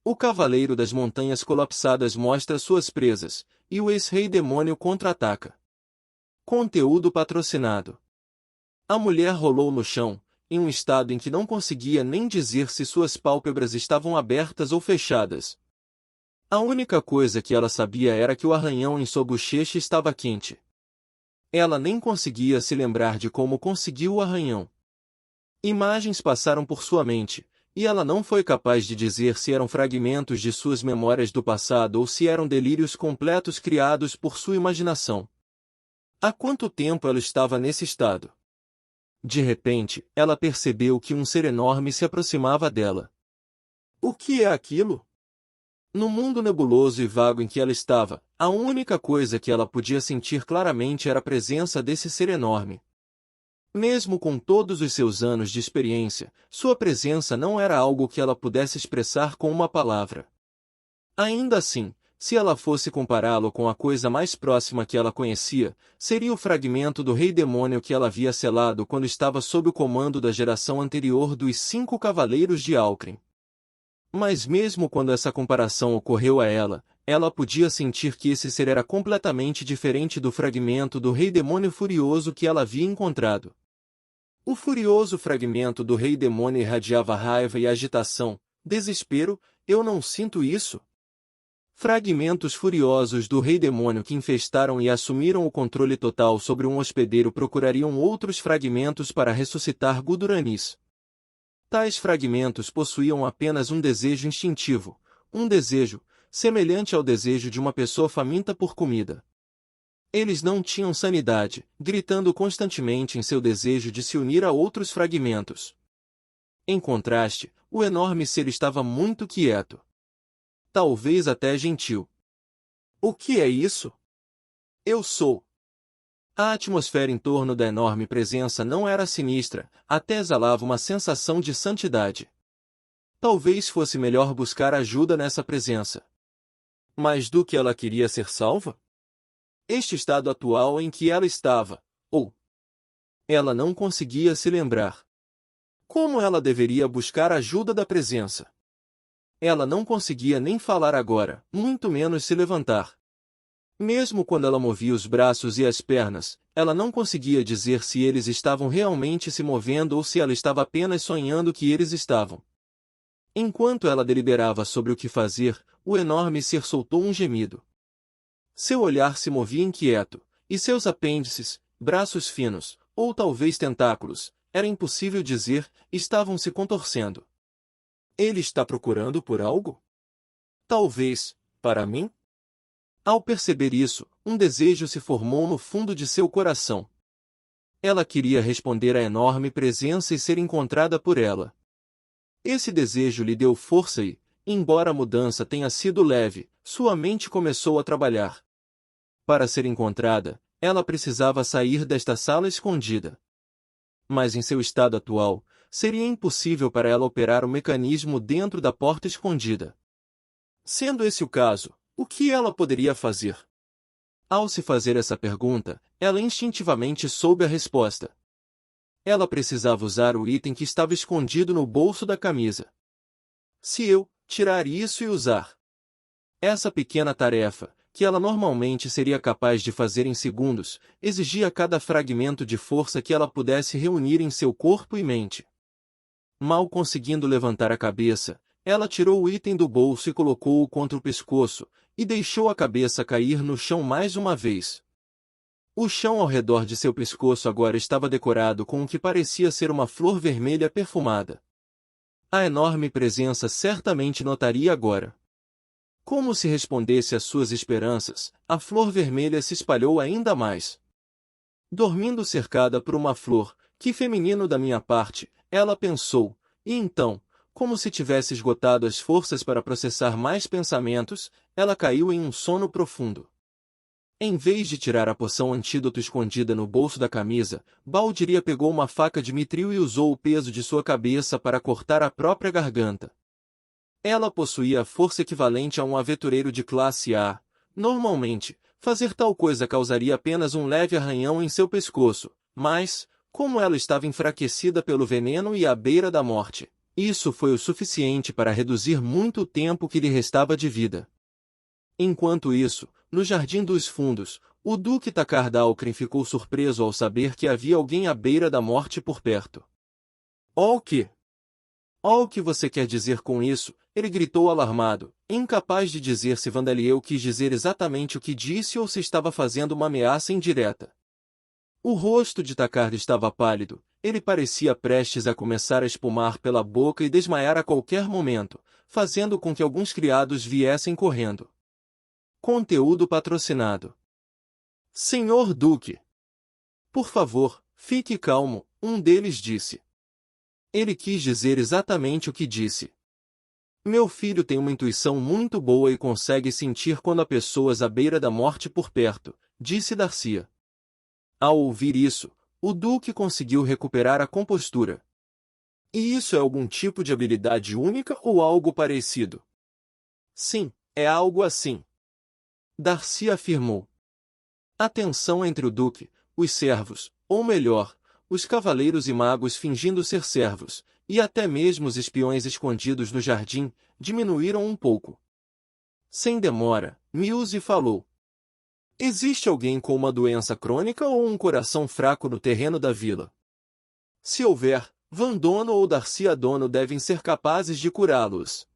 O Cavaleiro das Montanhas Colapsadas mostra suas presas, e o ex-rei demônio contra-ataca. Conteúdo patrocinado. A mulher rolou no chão, em um estado em que não conseguia nem dizer se suas pálpebras estavam abertas ou fechadas. A única coisa que ela sabia era que o arranhão em sua bochecha estava quente. Ela nem conseguia se lembrar de como conseguiu o arranhão. Imagens passaram por sua mente, e ela não foi capaz de dizer se eram fragmentos de suas memórias do passado ou se eram delírios completos criados por sua imaginação. Há quanto tempo ela estava nesse estado? De repente, ela percebeu que um ser enorme se aproximava dela. O que é aquilo? No mundo nebuloso e vago em que ela estava, a única coisa que ela podia sentir claramente era a presença desse ser enorme. Mesmo com todos os seus anos de experiência, sua presença não era algo que ela pudesse expressar com uma palavra. Ainda assim, se ela fosse compará-lo com a coisa mais próxima que ela conhecia, seria o fragmento do rei demônio que ela havia selado quando estava sob o comando da geração anterior dos 5 Cavaleiros de Alcrim. Mas mesmo quando essa comparação ocorreu a ela podia sentir que esse ser era completamente diferente do fragmento do rei demônio furioso que ela havia encontrado. O furioso fragmento do rei demônio irradiava raiva e agitação, desespero. Eu não sinto isso. Fragmentos furiosos do rei demônio que infestaram e assumiram o controle total sobre um hospedeiro procurariam outros fragmentos para ressuscitar Guduranis. Tais fragmentos possuíam apenas um desejo instintivo, um desejo, semelhante ao desejo de uma pessoa faminta por comida. Eles não tinham sanidade, gritando constantemente em seu desejo de se unir a outros fragmentos. Em contraste, o enorme ser estava muito quieto. Talvez até gentil. O que é isso? Eu sou. A atmosfera em torno da enorme presença não era sinistra, até exalava uma sensação de santidade. Talvez fosse melhor buscar ajuda nessa presença. Mas do que ela queria ser salva? Este estado atual em que ela estava, ou... Ela não conseguia se lembrar. Como ela deveria buscar ajuda da presença? Ela não conseguia nem falar agora, muito menos se levantar. Mesmo quando ela movia os braços e as pernas, ela não conseguia dizer se eles estavam realmente se movendo ou se ela estava apenas sonhando que eles estavam. Enquanto ela deliberava sobre o que fazer, o enorme ser soltou um gemido. Seu olhar se movia inquieto, e seus apêndices, braços finos, ou talvez tentáculos, era impossível dizer, estavam se contorcendo. Ele está procurando por algo? Talvez, para mim? Ao perceber isso, um desejo se formou no fundo de seu coração. Ela queria responder à enorme presença e ser encontrada por ela. Esse desejo lhe deu força e, embora a mudança tenha sido leve, sua mente começou a trabalhar. Para ser encontrada, ela precisava sair desta sala escondida. Mas em seu estado atual, seria impossível para ela operar o mecanismo dentro da porta escondida. Sendo esse o caso, o que ela poderia fazer? Ao se fazer essa pergunta, ela instintivamente soube a resposta. Ela precisava usar o item que estava escondido no bolso da camisa. Se eu tirar isso e usar essa pequena tarefa, que ela normalmente seria capaz de fazer em segundos, exigia cada fragmento de força que ela pudesse reunir em seu corpo e mente. Mal conseguindo levantar a cabeça, ela tirou o item do bolso e colocou-o contra o pescoço, e deixou a cabeça cair no chão mais uma vez. O chão ao redor de seu pescoço agora estava decorado com o que parecia ser uma flor vermelha perfumada. A enorme presença certamente notaria agora. Como se respondesse às suas esperanças, a flor vermelha se espalhou ainda mais. Dormindo cercada por uma flor, que feminino da minha parte, ela pensou, e então, como se tivesse esgotado as forças para processar mais pensamentos, ela caiu em um sono profundo. Em vez de tirar a poção antídoto escondida no bolso da camisa, Baldiria pegou uma faca de mitril e usou o peso de sua cabeça para cortar a própria garganta. Ela possuía a força equivalente a um aventureiro de classe A. Normalmente, fazer tal coisa causaria apenas um leve arranhão em seu pescoço, mas, como ela estava enfraquecida pelo veneno e à beira da morte, Isso foi o suficiente para reduzir muito o tempo que lhe restava de vida. Enquanto isso, no Jardim dos Fundos, o Duque Takar Dalkrin ficou surpreso ao saber que havia alguém à beira da morte por perto. Oh, o que? Oh, o que você quer dizer com isso? Ele gritou alarmado, incapaz de dizer se Vandaliel quis dizer exatamente o que disse ou se estava fazendo uma ameaça indireta. O rosto de Takar estava pálido, ele parecia prestes a começar a espumar pela boca e desmaiar a qualquer momento, fazendo com que alguns criados viessem correndo. Conteúdo patrocinado. Senhor Duque! Por favor, fique calmo, um deles disse. Ele quis dizer exatamente o que disse. Meu filho tem uma intuição muito boa e consegue sentir quando há pessoas à beira da morte por perto, disse Darcia. Ao ouvir isso, o Duque conseguiu recuperar a compostura. E isso é algum tipo de habilidade única ou algo parecido? Sim, é algo assim. Darcia afirmou. A tensão entre o Duque, os servos, ou melhor, os cavaleiros e magos fingindo ser servos, e até mesmo os espiões escondidos no jardim, diminuíram um pouco. Sem demora, Mills falou. Existe alguém com uma doença crônica ou um coração fraco no terreno da vila? Se houver, Vandono ou Darcia Dono devem ser capazes de curá-los.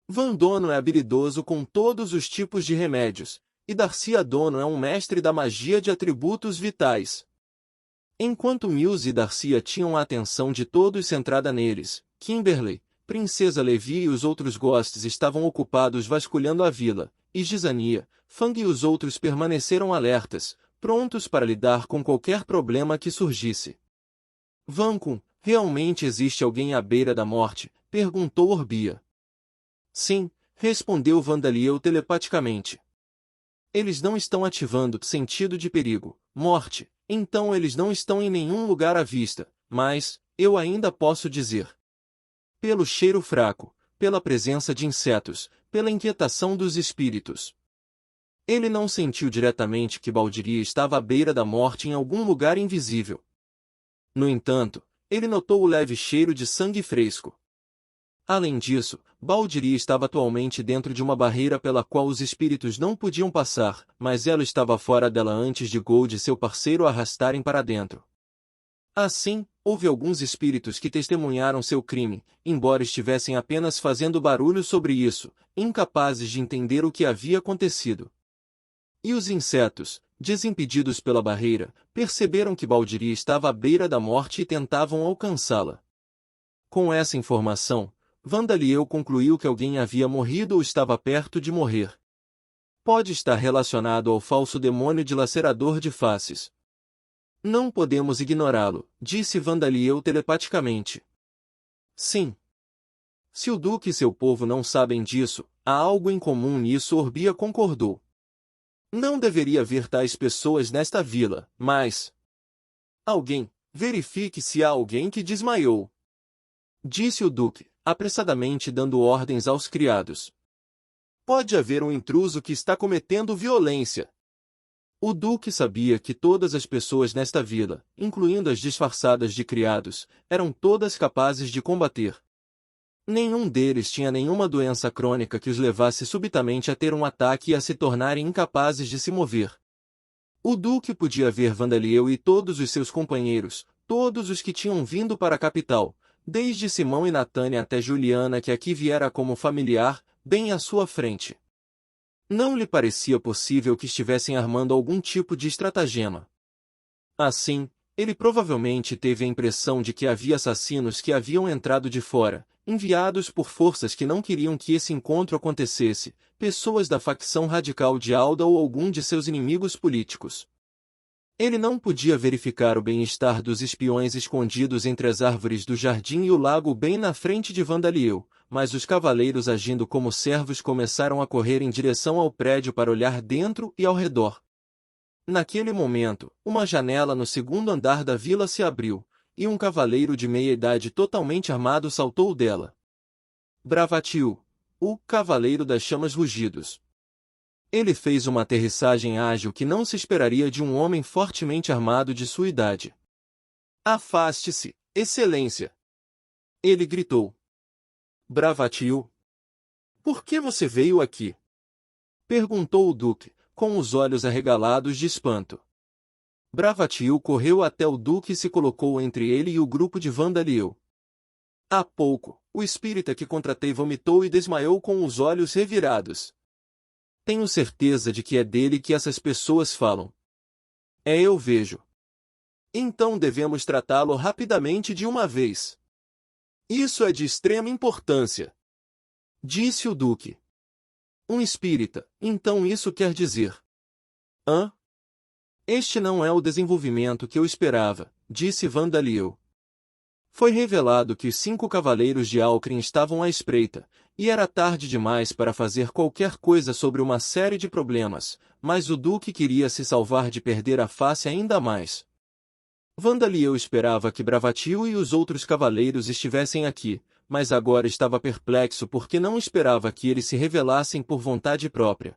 Vandono é habilidoso com todos os tipos de remédios, e Darcia Dono é um mestre da magia de atributos vitais. Enquanto Mills e Darcia tinham a atenção de todos centrada neles, Kimberly, Princesa Levi e os outros Ghosts estavam ocupados vasculhando a vila, e Gizania, Fang e os outros permaneceram alertas, prontos para lidar com qualquer problema que surgisse. Vancum, realmente existe alguém à beira da morte? Perguntou Orbia. Sim, respondeu Vandaliel telepaticamente. Eles não estão ativando sentido de perigo, morte, então eles não estão em nenhum lugar à vista, mas, eu ainda posso dizer. Pelo cheiro fraco, pela presença de insetos, pela inquietação dos espíritos. Ele não sentiu diretamente que Baldiria estava à beira da morte em algum lugar invisível. No entanto, ele notou o leve cheiro de sangue fresco. Além disso, Baldiria estava atualmente dentro de uma barreira pela qual os espíritos não podiam passar, mas ela estava fora dela antes de Gold e seu parceiro a arrastarem para dentro. Assim, houve alguns espíritos que testemunharam seu crime, embora estivessem apenas fazendo barulho sobre isso, incapazes de entender o que havia acontecido. E os insetos, desimpedidos pela barreira, perceberam que Baldiria estava à beira da morte e tentavam alcançá-la. Com essa informação, Vandaliel concluiu que alguém havia morrido ou estava perto de morrer. Pode estar relacionado ao falso demônio dilacerador de faces. Não podemos ignorá-lo, disse Vandaliel telepaticamente. Sim. Se o Duque e seu povo não sabem disso, há algo em comum nisso. Orbia concordou. Não deveria haver tais pessoas nesta vila, mas... Alguém, verifique se há alguém que desmaiou. Disse o Duque, apressadamente dando ordens aos criados. Pode haver um intruso que está cometendo violência. O Duque sabia que todas as pessoas nesta vila, incluindo as disfarçadas de criados, eram todas capazes de combater. Nenhum deles tinha nenhuma doença crônica que os levasse subitamente a ter um ataque e a se tornarem incapazes de se mover. O Duque podia ver Vandaliel e todos os seus companheiros, todos os que tinham vindo para a capital, desde Simão e Natânia até Juliana que aqui viera como familiar, bem à sua frente. Não lhe parecia possível que estivessem armando algum tipo de estratagema. Assim, ele provavelmente teve a impressão de que havia assassinos que haviam entrado de fora, enviados por forças que não queriam que esse encontro acontecesse, pessoas da facção radical de Alda ou algum de seus inimigos políticos. Ele não podia verificar o bem-estar dos espiões escondidos entre as árvores do jardim e o lago bem na frente de Vandaliel, mas os cavaleiros agindo como servos começaram a correr em direção ao prédio para olhar dentro e ao redor. Naquele momento, uma janela no segundo andar da vila se abriu, e um cavaleiro de meia-idade totalmente armado saltou dela. Bravatiu, o cavaleiro das chamas rugidos. Ele fez uma aterrissagem ágil que não se esperaria de um homem fortemente armado de sua idade. Afaste-se, Excelência! Ele gritou. Bravatiil. Por que você veio aqui? Perguntou o Duque, com os olhos arregalados de espanto. Bravatiil correu até o Duque e se colocou entre ele e o grupo de Vandaliel. Há pouco, o espírita que contratei vomitou e desmaiou com os olhos revirados. Tenho certeza de que é dele que essas pessoas falam. Eu vejo. Então devemos tratá-lo rapidamente de uma vez. Isso é de extrema importância. Disse o Duque. Um espírita, então isso quer dizer. Hã? Este não é o desenvolvimento que eu esperava, disse Vandaliel. Foi revelado que os 5 cavaleiros de Alcrim estavam à espreita, e era tarde demais para fazer qualquer coisa sobre uma série de problemas, mas o Duque queria se salvar de perder a face ainda mais. Vandaliel esperava que Bravatiil e os outros cavaleiros estivessem aqui, mas agora estava perplexo porque não esperava que eles se revelassem por vontade própria.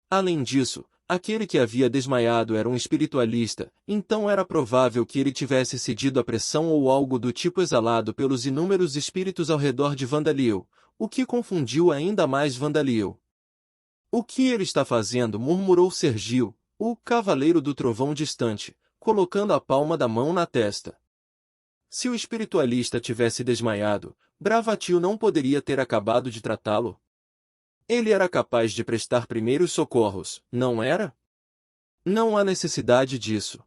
Além disso, aquele que havia desmaiado era um espiritualista, então era provável que ele tivesse cedido à pressão ou algo do tipo exalado pelos inúmeros espíritos ao redor de Vandaliel, o que confundiu ainda mais Vandaliel. O que ele está fazendo? Murmurou Sergil, o cavaleiro do trovão distante, colocando a palma da mão na testa. Se o espiritualista tivesse desmaiado, Bravatiil não poderia ter acabado de tratá-lo? Ele era capaz de prestar primeiros socorros, não era? Não há necessidade disso.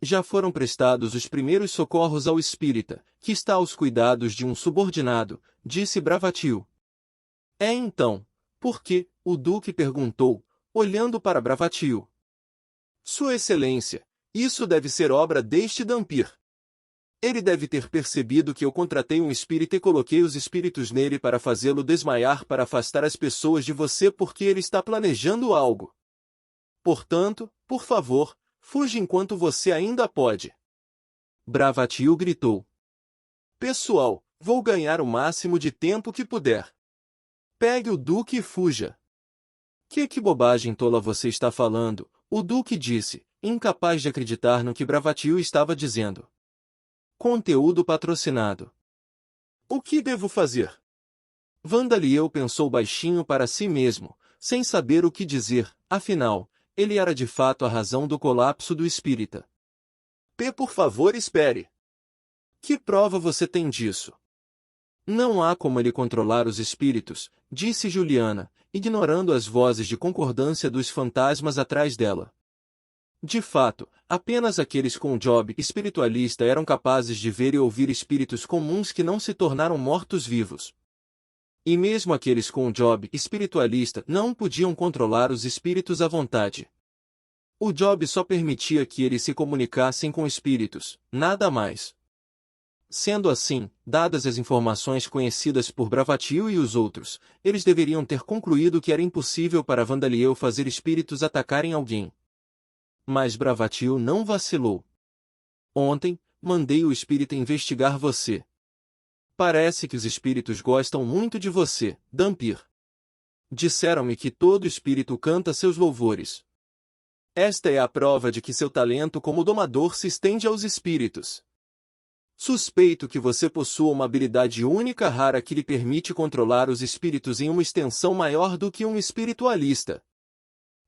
Já foram prestados os primeiros socorros ao espírita, que está aos cuidados de um subordinado, disse Bravatiil. Então, por que? O Duque perguntou, olhando para Bravatiil. Sua Excelência, isso deve ser obra deste Dhampir. Ele deve ter percebido que eu contratei um espírito e coloquei os espíritos nele para fazê-lo desmaiar para afastar as pessoas de você porque ele está planejando algo. Portanto, por favor, fuja enquanto você ainda pode. Bravatiil gritou. Pessoal, vou ganhar o máximo de tempo que puder. Pegue o Duque e fuja. Que bobagem tola você está falando, o Duque disse, incapaz de acreditar no que Bravatiil estava dizendo. Conteúdo patrocinado. O que devo fazer? Vandaliel pensou baixinho para si mesmo, sem saber o que dizer, afinal, ele era de fato a razão do colapso do espírita. Por favor, espere. Que prova você tem disso? Não há como ele controlar os espíritos, disse Juliana, ignorando as vozes de concordância dos fantasmas atrás dela. De fato, apenas aqueles com job espiritualista eram capazes de ver e ouvir espíritos comuns que não se tornaram mortos-vivos. E mesmo aqueles com job espiritualista não podiam controlar os espíritos à vontade. O job só permitia que eles se comunicassem com espíritos, nada mais. Sendo assim, dadas as informações conhecidas por Bravatiil e os outros, eles deveriam ter concluído que era impossível para Vandaliel fazer espíritos atacarem alguém. Mas Bravatiil não vacilou. Ontem, mandei o espírita investigar você. Parece que os espíritos gostam muito de você, Dhampir. Disseram-me que todo espírito canta seus louvores. Esta é a prova de que seu talento como domador se estende aos espíritos. Suspeito que você possua uma habilidade única rara que lhe permite controlar os espíritos em uma extensão maior do que um espiritualista.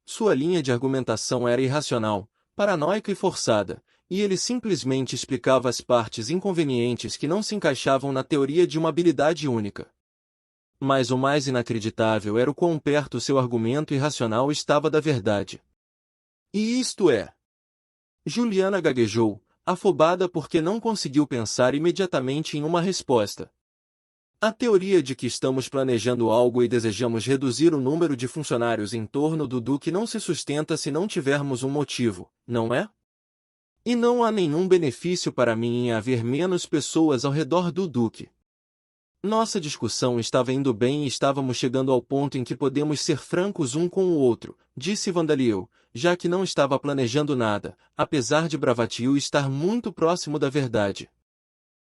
Sua linha de argumentação era irracional, paranoica e forçada, e ele simplesmente explicava as partes inconvenientes que não se encaixavam na teoria de uma habilidade única. Mas o mais inacreditável era o quão perto seu argumento irracional estava da verdade. E isto é... Juliana gaguejou, afobada porque não conseguiu pensar imediatamente em uma resposta. A teoria de que estamos planejando algo e desejamos reduzir o número de funcionários em torno do Duque não se sustenta se não tivermos um motivo, não é? E não há nenhum benefício para mim em haver menos pessoas ao redor do Duque. Nossa discussão estava indo bem e estávamos chegando ao ponto em que podemos ser francos um com o outro, disse Vandaliel, já que não estava planejando nada, apesar de Bravatiil estar muito próximo da verdade.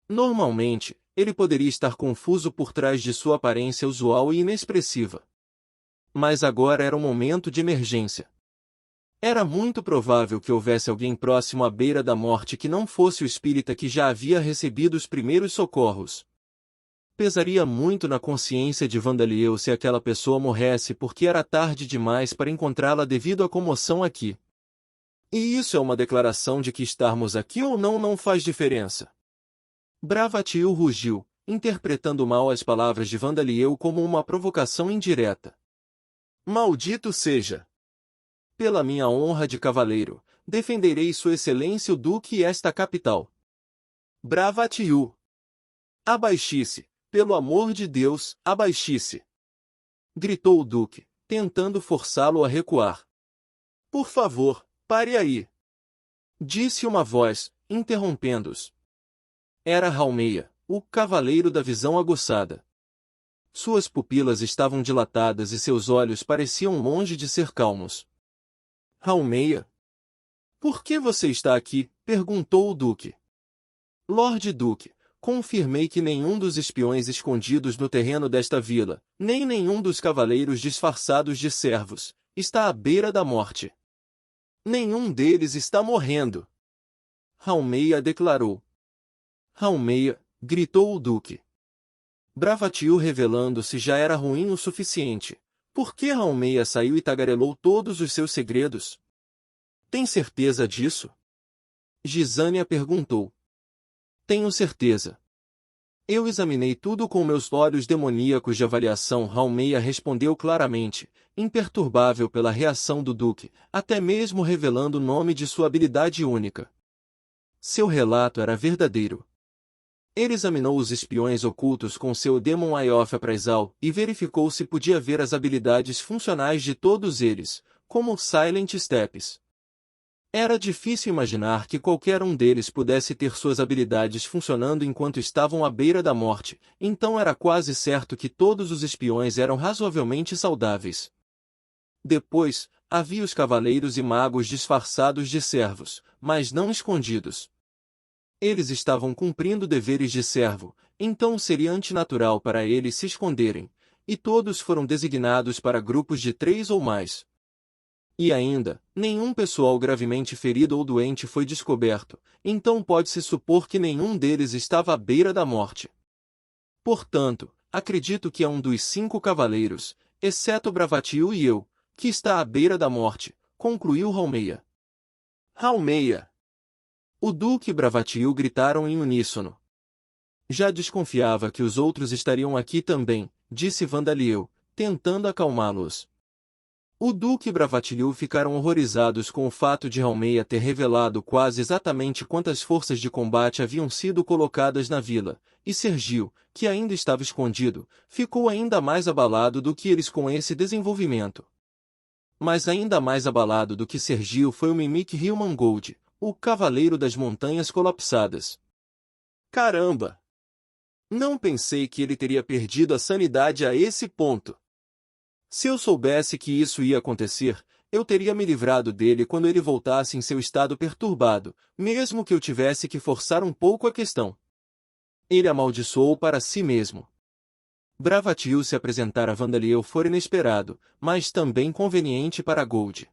Normalmente, ele poderia estar confuso por trás de sua aparência usual e inexpressiva. Mas agora era um momento de emergência. Era muito provável que houvesse alguém próximo à beira da morte que não fosse o espírita que já havia recebido os primeiros socorros. Pesaria muito na consciência de Vandaliel se aquela pessoa morresse porque era tarde demais para encontrá-la devido à comoção aqui. E isso é uma declaração de que estarmos aqui ou não faz diferença. Bravatil rugiu, interpretando mal as palavras de Vandaliel como uma provocação indireta. Maldito seja! Pela minha honra de cavaleiro, defenderei Sua Excelência o Duque e esta capital. Bravatil! Abaixe-se, pelo amor de Deus, abaixe-se! Gritou o Duque, tentando forçá-lo a recuar. Por favor, pare aí! Disse uma voz, interrompendo-os. Era Ralmeia, o cavaleiro da visão aguçada. Suas pupilas estavam dilatadas e seus olhos pareciam longe de ser calmos. Ralmeia? Por que você está aqui? Perguntou o Duque. Lorde Duque, confirmei que nenhum dos espiões escondidos no terreno desta vila, nem nenhum dos cavaleiros disfarçados de servos, está à beira da morte. Nenhum deles está morrendo. Ralmeia declarou. Ralmeia, gritou o Duque. Bravatil revelando-se já era ruim o suficiente. Por que Ralmeia saiu e tagarelou todos os seus segredos? Tem certeza disso? Gisânia perguntou. Tenho certeza. Eu examinei tudo com meus olhos demoníacos de avaliação. Ralmeia respondeu claramente, imperturbável pela reação do Duque, até mesmo revelando o nome de sua habilidade única. Seu relato era verdadeiro. Ele examinou os espiões ocultos com seu Demon Eye of Appraisal e verificou se podia ver as habilidades funcionais de todos eles, como Silent Steps. Era difícil imaginar que qualquer um deles pudesse ter suas habilidades funcionando enquanto estavam à beira da morte, então era quase certo que todos os espiões eram razoavelmente saudáveis. Depois, havia os cavaleiros e magos disfarçados de servos, mas não escondidos. Eles estavam cumprindo deveres de servo, então seria antinatural para eles se esconderem, e todos foram designados para grupos de 3 ou mais. E ainda, nenhum pessoal gravemente ferido ou doente foi descoberto, então pode-se supor que nenhum deles estava à beira da morte. Portanto, acredito que é um dos 5 cavaleiros, exceto Bravatil e eu, que está à beira da morte, concluiu Ralmeia. Ralmeia! O Duque e Bravatil gritaram em uníssono. Já desconfiava que os outros estariam aqui também, disse Vandaliel, tentando acalmá-los. O Duque e Bravatil ficaram horrorizados com o fato de Ralmeia ter revelado quase exatamente quantas forças de combate haviam sido colocadas na vila, e Sergio, que ainda estava escondido, ficou ainda mais abalado do que eles com esse desenvolvimento. Mas ainda mais abalado do que Sergio foi o Mimic Hillmangold, o cavaleiro das montanhas colapsadas. Caramba! Não pensei que ele teria perdido a sanidade a esse ponto. Se eu soubesse que isso ia acontecer, eu teria me livrado dele quando ele voltasse em seu estado perturbado, mesmo que eu tivesse que forçar um pouco a questão. Ele amaldiçoou para si mesmo. Bravatil se apresentar a Vandaliel fora inesperado, mas também conveniente para Gold.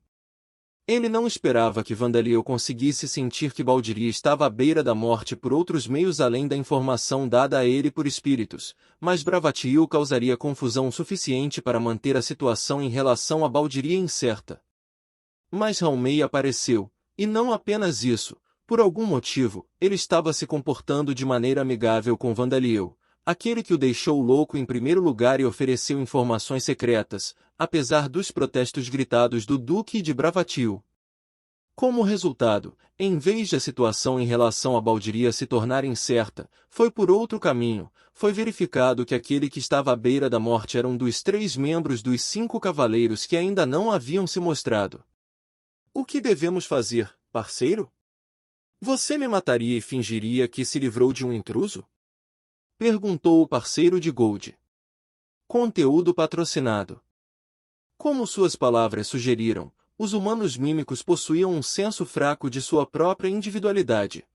Ele não esperava que Vandaliel conseguisse sentir que Baldiria estava à beira da morte por outros meios além da informação dada a ele por espíritos, mas Bravatil causaria confusão suficiente para manter a situação em relação a Baldiria incerta. Mas Ralmeia apareceu, e não apenas isso, por algum motivo, ele estava se comportando de maneira amigável com Vandaliel, aquele que o deixou louco em primeiro lugar e ofereceu informações secretas, apesar dos protestos gritados do Duque e de Bravatil. Como resultado, em vez de a situação em relação a Baldiria se tornar incerta, foi por outro caminho, foi verificado que aquele que estava à beira da morte era um dos 3 membros dos 5 cavaleiros que ainda não haviam se mostrado. O que devemos fazer, parceiro? Você me mataria e fingiria que se livrou de um intruso? Perguntou o parceiro de Gold. Conteúdo patrocinado. Como suas palavras sugeriram, os humanos mímicos possuíam um senso fraco de sua própria individualidade.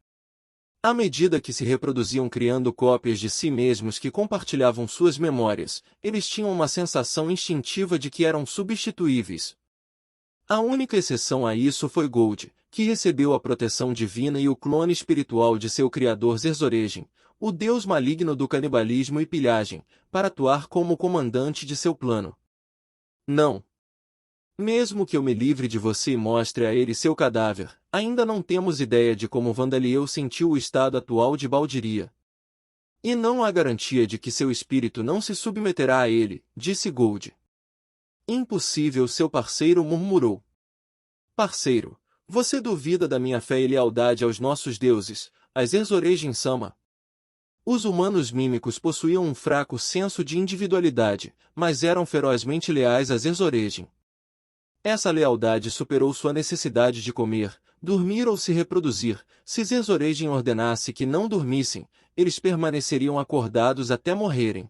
À medida que se reproduziam criando cópias de si mesmos que compartilhavam suas memórias, eles tinham uma sensação instintiva de que eram substituíveis. A única exceção a isso foi Gold, que recebeu a proteção divina e o clone espiritual de seu criador Zerzoregen, o deus maligno do canibalismo e pilhagem, para atuar como comandante de seu plano. Não. Mesmo que eu me livre de você e mostre a ele seu cadáver, ainda não temos ideia de como Vandaliel sentiu o estado atual de Baldiria. E não há garantia de que seu espírito não se submeterá a ele, disse Gold. Impossível, seu parceiro murmurou. Parceiro, você duvida da minha fé e lealdade aos nossos deuses, as Zerzoregen-sama? Os humanos mímicos possuíam um fraco senso de individualidade, mas eram ferozmente leais a Zerzoregen. Essa lealdade superou sua necessidade de comer, dormir ou se reproduzir. Se Zerzoregen ordenasse que não dormissem, eles permaneceriam acordados até morrerem.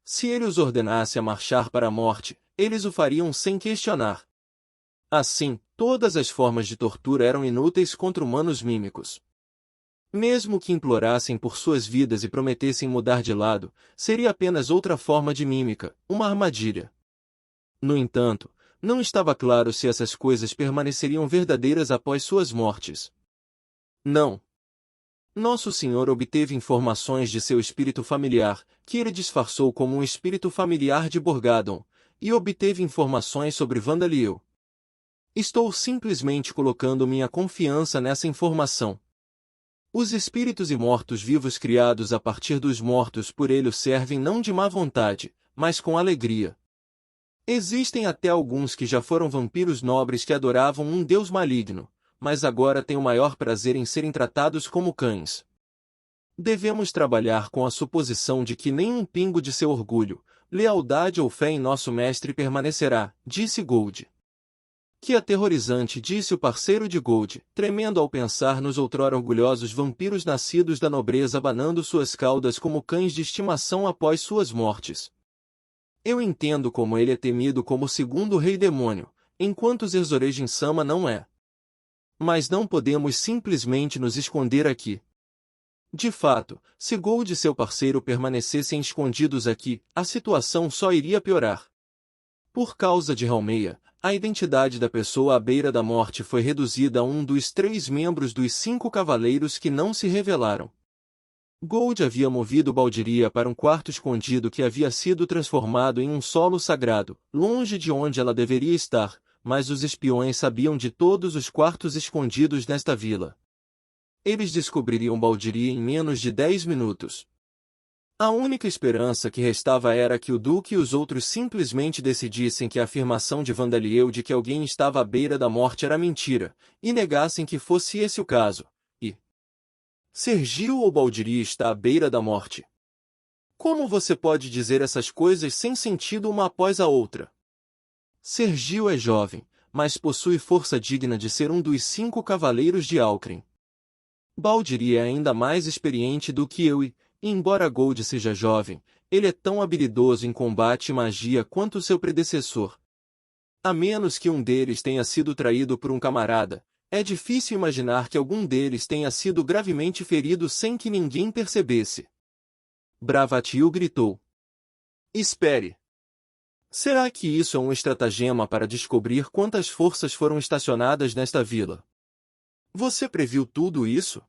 Se ele os ordenasse a marchar para a morte, eles o fariam sem questionar. Assim, todas as formas de tortura eram inúteis contra humanos mímicos. Mesmo que implorassem por suas vidas e prometessem mudar de lado, seria apenas outra forma de mímica, uma armadilha. No entanto, não estava claro se essas coisas permaneceriam verdadeiras após suas mortes. Não. Nosso Senhor obteve informações de seu espírito familiar, que ele disfarçou como um espírito familiar de Borgadon, e obteve informações sobre Vandaliel. Estou simplesmente colocando minha confiança nessa informação. Os espíritos e mortos-vivos criados a partir dos mortos por ele o servem não de má vontade, mas com alegria. Existem até alguns que já foram vampiros nobres que adoravam um deus maligno, mas agora têm o maior prazer em serem tratados como cães. Devemos trabalhar com a suposição de que nem um pingo de seu orgulho, lealdade ou fé em nosso mestre permanecerá, disse Gold. Que aterrorizante, disse o parceiro de Gold, tremendo ao pensar nos outrora orgulhosos vampiros nascidos da nobreza abanando suas caudas como cães de estimação após suas mortes. Eu entendo como ele é temido como o segundo rei demônio, enquanto Zerzoregen-sama não é. Mas não podemos simplesmente nos esconder aqui. De fato, se Gold e seu parceiro permanecessem escondidos aqui, a situação só iria piorar. Por causa de Halmeia, a identidade da pessoa à beira da morte foi reduzida a um dos 3 membros dos 5 cavaleiros que não se revelaram. Gold havia movido Baldiria para um quarto escondido que havia sido transformado em um solo sagrado, longe de onde ela deveria estar, mas os espiões sabiam de todos os quartos escondidos nesta vila. Eles descobririam Baldiria em menos de 10 minutos. A única esperança que restava era que o Duque e os outros simplesmente decidissem que a afirmação de Vandaliel de que alguém estava à beira da morte era mentira, e negassem que fosse esse o caso. Sergio ou Baldiria está à beira da morte? Como você pode dizer essas coisas sem sentido uma após a outra? Sergio é jovem, mas possui força digna de ser um dos 5 cavaleiros de Alcren. Baldiria é ainda mais experiente do que eu e, embora Gold seja jovem, ele é tão habilidoso em combate e magia quanto seu predecessor. A menos que um deles tenha sido traído por um camarada, é difícil imaginar que algum deles tenha sido gravemente ferido sem que ninguém percebesse. Bravatil gritou. Espere! Será que isso é um estratagema para descobrir quantas forças foram estacionadas nesta vila? Você previu tudo isso?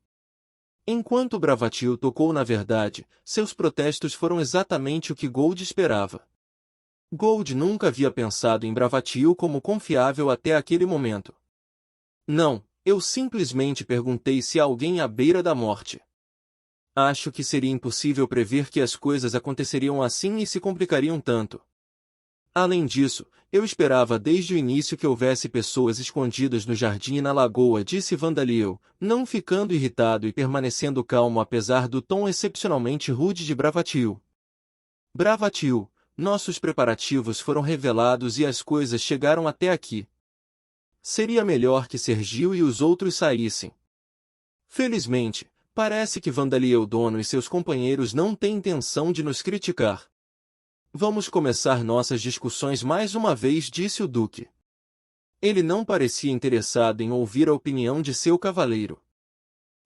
Enquanto Bravatil tocou na verdade, seus protestos foram exatamente o que Gold esperava. Gold nunca havia pensado em Bravatil como confiável até aquele momento. Não, eu simplesmente perguntei se há alguém à beira da morte. Acho que seria impossível prever que as coisas aconteceriam assim e se complicariam tanto. Além disso, eu esperava desde o início que houvesse pessoas escondidas no jardim e na lagoa, disse Vandaliel, não ficando irritado e permanecendo calmo apesar do tom excepcionalmente rude de Bravatil. Bravatil, nossos preparativos foram revelados e as coisas chegaram até aqui. Seria melhor que Sergio e os outros saíssem. Felizmente, parece que Vandaliel Dono e seus companheiros não têm intenção de nos criticar. Vamos começar nossas discussões mais uma vez, disse o Duque. Ele não parecia interessado em ouvir a opinião de seu cavaleiro.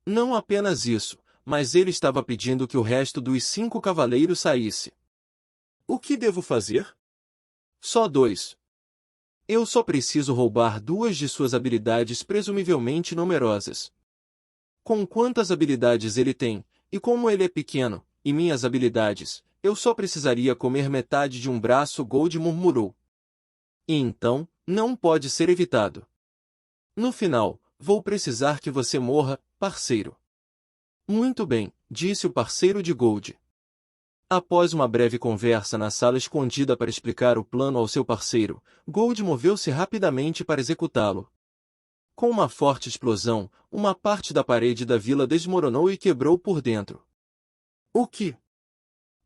Não apenas isso, mas ele estava pedindo que o resto dos 5 cavaleiros saísse. O que devo fazer? Só 2. Eu só preciso roubar 2 de suas habilidades presumivelmente numerosas. Com quantas habilidades ele tem, e como ele é pequeno, e minhas habilidades, eu só precisaria comer metade de um braço. Gold murmurou. E então, não pode ser evitado. No final, vou precisar que você morra, parceiro. Muito bem, disse o parceiro de Gold. Após uma breve conversa na sala escondida para explicar o plano ao seu parceiro, Gold moveu-se rapidamente para executá-lo. Com uma forte explosão, uma parte da parede da vila desmoronou e quebrou por dentro. O que?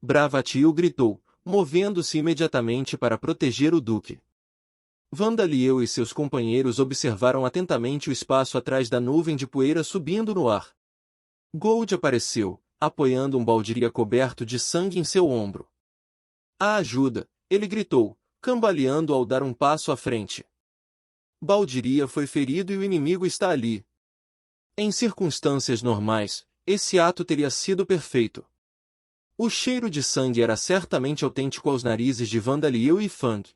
Bravatiel gritou, movendo-se imediatamente para proteger o duque. Vandaliel e seus companheiros observaram atentamente o espaço atrás da nuvem de poeira subindo no ar. Gold apareceu, apoiando um baldíria coberto de sangue em seu ombro. "A ajuda!" ele gritou, cambaleando ao dar um passo à frente. Baldíria foi ferido e o inimigo está ali. Em circunstâncias normais, esse ato teria sido perfeito. O cheiro de sangue era certamente autêntico aos narizes de Vandaliel e Fang.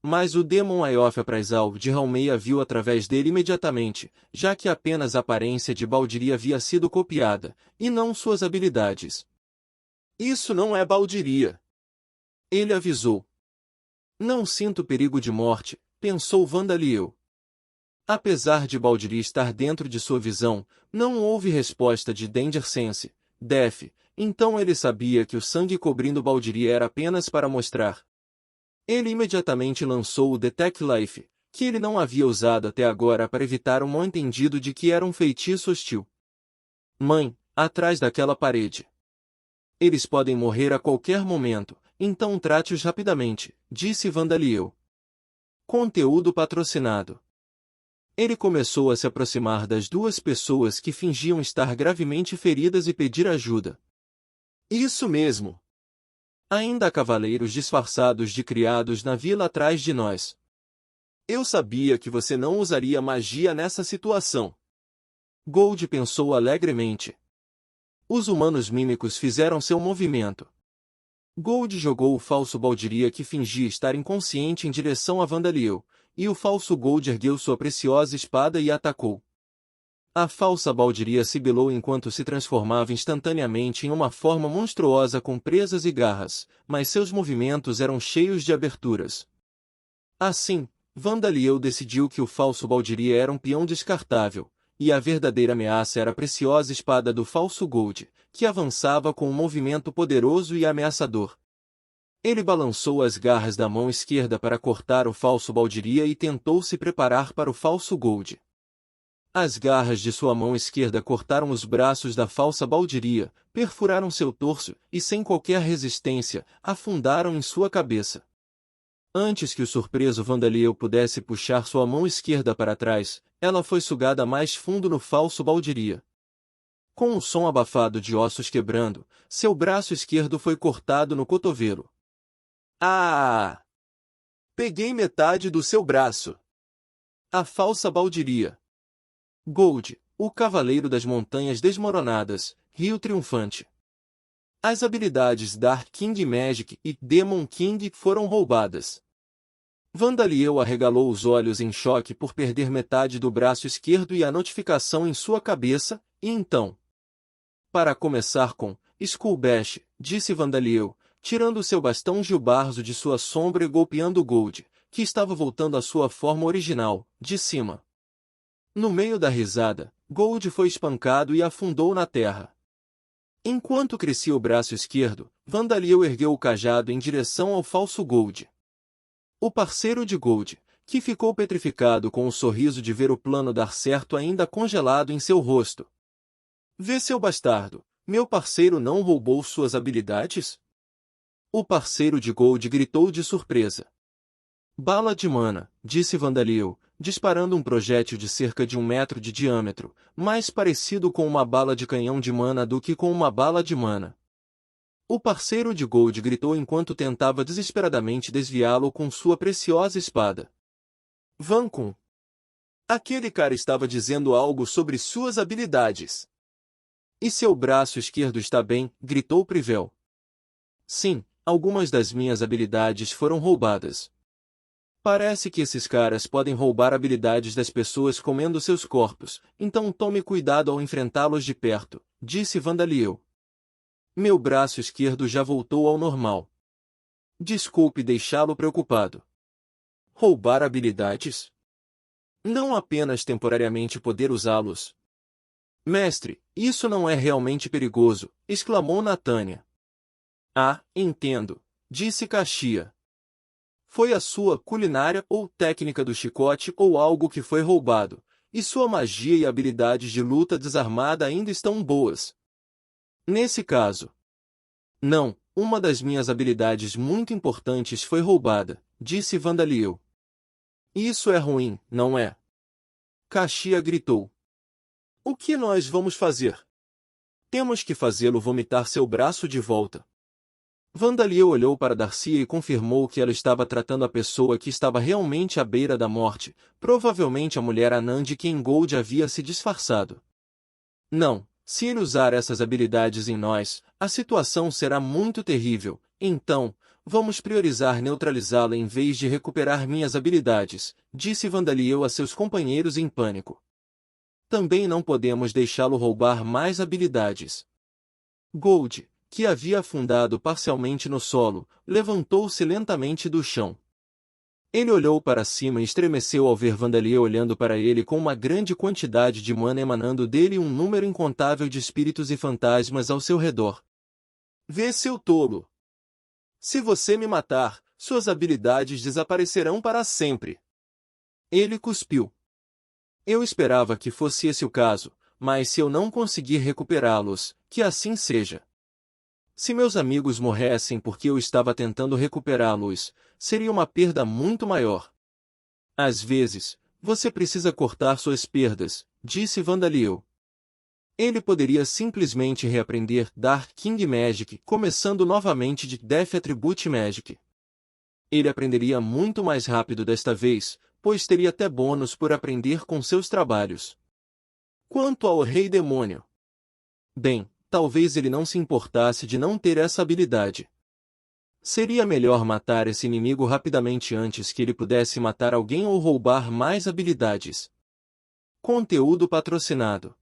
Mas o Demon Ayof Appraisal de Halmeia viu através dele imediatamente, já que apenas a aparência de Baldíria havia sido copiada, e não suas habilidades. "Isso não é Baldíria!" ele avisou. "Não sinto perigo de morte", pensou Vandaliel. Apesar de Baldíria estar dentro de sua visão, não houve resposta de Danger Sense, Def, então ele sabia que o sangue cobrindo Baldíria era apenas para mostrar. Ele imediatamente lançou o Detect Life, que ele não havia usado até agora para evitar um mal-entendido de que era um feitiço hostil. "Mãe, atrás daquela parede. Eles podem morrer a qualquer momento, então trate-os rapidamente", disse Vandaliel. Conteúdo patrocinado. Ele começou a se aproximar das 2 pessoas que fingiam estar gravemente feridas e pedir ajuda. "Isso mesmo! Ainda há cavaleiros disfarçados de criados na vila atrás de nós. Eu sabia que você não usaria magia nessa situação." Gold pensou alegremente. Os humanos mímicos fizeram seu movimento. Gold jogou o falso Baldíria que fingia estar inconsciente em direção a Vandaliel, e o falso Gold ergueu sua preciosa espada e atacou. A falsa Baldíria sibilou enquanto se transformava instantaneamente em uma forma monstruosa com presas e garras, mas seus movimentos eram cheios de aberturas. Assim, Vandaliel decidiu que o falso Baldíria era um peão descartável, e a verdadeira ameaça era a preciosa espada do falso Gold, que avançava com um movimento poderoso e ameaçador. Ele balançou as garras da mão esquerda para cortar o falso Baldíria e tentou se preparar para o falso Gold. As garras de sua mão esquerda cortaram os braços da falsa Baldíria, perfuraram seu torso e, sem qualquer resistência, afundaram em sua cabeça. Antes que o surpreso Vandaliel pudesse puxar sua mão esquerda para trás, ela foi sugada mais fundo no falso Baldíria. Com um som abafado de ossos quebrando, seu braço esquerdo foi cortado no cotovelo. "Ah! Peguei metade do seu braço!" A falsa Baldíria. Gold, o Cavaleiro das Montanhas Desmoronadas, riu triunfante. As habilidades Dark King Magic e Demon King foram roubadas. Vandaliel arregalou os olhos em choque por perder metade do braço esquerdo e a notificação em sua cabeça, e então... "Para começar com Skull Bash", disse Vandaliel, tirando seu bastão Gilbarzo de sua sombra e golpeando Gold, que estava voltando à sua forma original, de cima. No meio da risada, Gold foi espancado e afundou na terra. Enquanto crescia o braço esquerdo, Vandaliel ergueu o cajado em direção ao falso Gold. O parceiro de Gold, que ficou petrificado com o sorriso de ver o plano dar certo ainda congelado em seu rosto. "Vê, seu bastardo, meu parceiro não roubou suas habilidades?" O parceiro de Gold gritou de surpresa. "Bala de mana", disse Vandaliel, disparando um projétil de cerca de 1 metro de diâmetro, mais parecido com uma bala de canhão de mana do que com uma bala de mana. O parceiro de Gold gritou enquanto tentava desesperadamente desviá-lo com sua preciosa espada. "Vancum! Aquele cara estava dizendo algo sobre suas habilidades." "E seu braço esquerdo está bem?", gritou Privel. "Sim, algumas das minhas habilidades foram roubadas." Parece que esses caras podem roubar habilidades das pessoas comendo seus corpos, então tome cuidado ao enfrentá-los de perto, disse Vandaliel. Meu braço esquerdo já voltou ao normal. Desculpe deixá-lo preocupado. Roubar habilidades? Não apenas temporariamente poder usá-los. Mestre, isso não é realmente perigoso, exclamou Nathania. Ah, entendo, disse Kashia. Foi a sua culinária ou técnica do chicote ou algo que foi roubado, e sua magia e habilidades de luta desarmada ainda estão boas. Nesse caso. Não, uma das minhas habilidades muito importantes foi roubada, disse Vandaliel. Isso é ruim, não é? Kashia gritou. O que nós vamos fazer? Temos que fazê-lo vomitar seu braço de volta. Vandaliel olhou para Darcia e confirmou que ela estava tratando a pessoa que estava realmente à beira da morte, provavelmente a mulher anã de quem Gold havia se disfarçado. Não, se ele usar essas habilidades em nós, a situação será muito terrível, então, vamos priorizar neutralizá-la em vez de recuperar minhas habilidades, disse Vandaliel a seus companheiros em pânico. Também não podemos deixá-lo roubar mais habilidades. Gold, que havia afundado parcialmente no solo, levantou-se lentamente do chão. Ele olhou para cima e estremeceu ao ver Vandaliel olhando para ele com uma grande quantidade de mana emanando dele e um número incontável de espíritos e fantasmas ao seu redor. Vê, seu tolo! Se você me matar, suas habilidades desaparecerão para sempre. Ele cuspiu. Eu esperava que fosse esse o caso, mas se eu não conseguir recuperá-los, que assim seja. Se meus amigos morressem porque eu estava tentando recuperá-los, seria uma perda muito maior. Às vezes, você precisa cortar suas perdas, disse Vandaliel. Ele poderia simplesmente reaprender Dark King Magic, começando novamente de Death Attribute Magic. Ele aprenderia muito mais rápido desta vez, pois teria até bônus por aprender com seus trabalhos. Quanto ao Rei Demônio. Bem, talvez ele não se importasse de não ter essa habilidade. Seria melhor matar esse inimigo rapidamente antes que ele pudesse matar alguém ou roubar mais habilidades. Conteúdo patrocinado.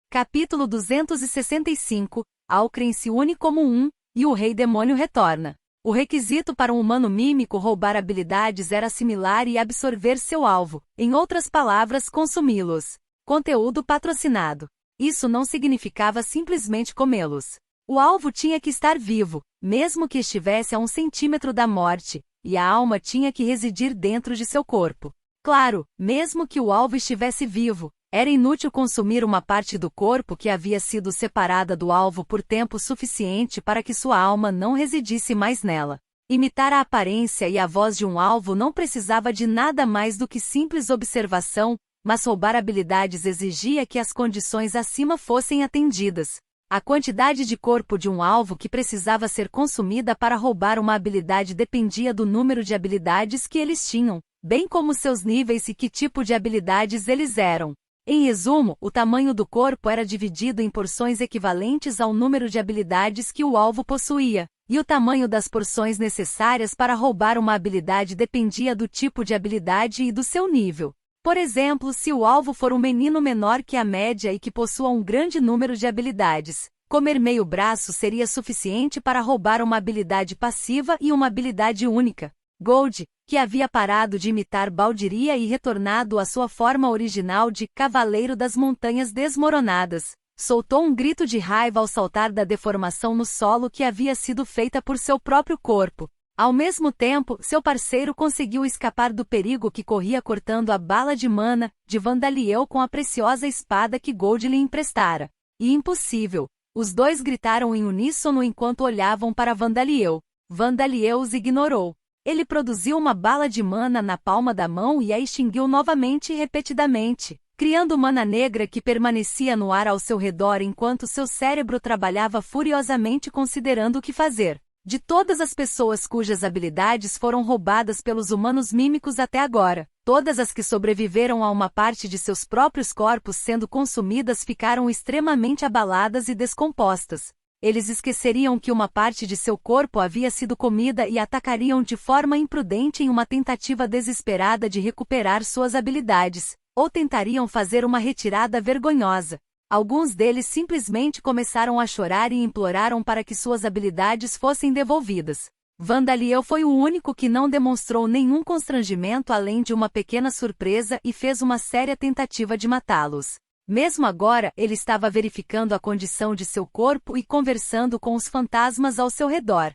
Capítulo 265. Alcren se une como um, e o Rei Demônio retorna. O requisito para um humano mímico roubar habilidades era assimilar e absorver seu alvo, em outras palavras, consumi-los. Conteúdo patrocinado. Isso não significava simplesmente comê-los. O alvo tinha que estar vivo, mesmo que estivesse a 1 centímetro da morte, e a alma tinha que residir dentro de seu corpo. Claro, mesmo que o alvo estivesse vivo, era inútil consumir uma parte do corpo que havia sido separada do alvo por tempo suficiente para que sua alma não residisse mais nela. Imitar a aparência e a voz de um alvo não precisava de nada mais do que simples observação, mas roubar habilidades exigia que as condições acima fossem atendidas. A quantidade de corpo de um alvo que precisava ser consumida para roubar uma habilidade dependia do número de habilidades que eles tinham, bem como seus níveis e que tipo de habilidades eles eram. Em resumo, o tamanho do corpo era dividido em porções equivalentes ao número de habilidades que o alvo possuía, e o tamanho das porções necessárias para roubar uma habilidade dependia do tipo de habilidade e do seu nível. Por exemplo, se o alvo for um menino menor que a média e que possua um grande número de habilidades, comer meio braço seria suficiente para roubar uma habilidade passiva e uma habilidade única. Gold, que havia parado de imitar Baldiria e retornado à sua forma original de Cavaleiro das Montanhas Desmoronadas, soltou um grito de raiva ao saltar da deformação no solo que havia sido feita por seu próprio corpo. Ao mesmo tempo, seu parceiro conseguiu escapar do perigo que corria cortando a bala de mana de Vandaliel com a preciosa espada que Gold lhe emprestara. E impossível! Os dois gritaram em uníssono enquanto olhavam para Vandaliel. Vandaliel os ignorou. Ele produziu uma bala de mana na palma da mão e a extinguiu novamente e repetidamente, criando mana negra que permanecia no ar ao seu redor enquanto seu cérebro trabalhava furiosamente considerando o que fazer. De todas as pessoas cujas habilidades foram roubadas pelos humanos mímicos até agora, todas as que sobreviveram a uma parte de seus próprios corpos sendo consumidas ficaram extremamente abaladas e descompostas. eles esqueceriam que uma parte de seu corpo havia sido comida e atacariam de forma imprudente em uma tentativa desesperada de recuperar suas habilidades, ou tentariam fazer uma retirada vergonhosa. Alguns deles simplesmente começaram a chorar e imploraram para que suas habilidades fossem devolvidas. Vandaliel foi o único que não demonstrou nenhum constrangimento além de uma pequena surpresa e fez uma séria tentativa de matá-los. Mesmo agora, ele estava verificando a condição de seu corpo e conversando com os fantasmas ao seu redor.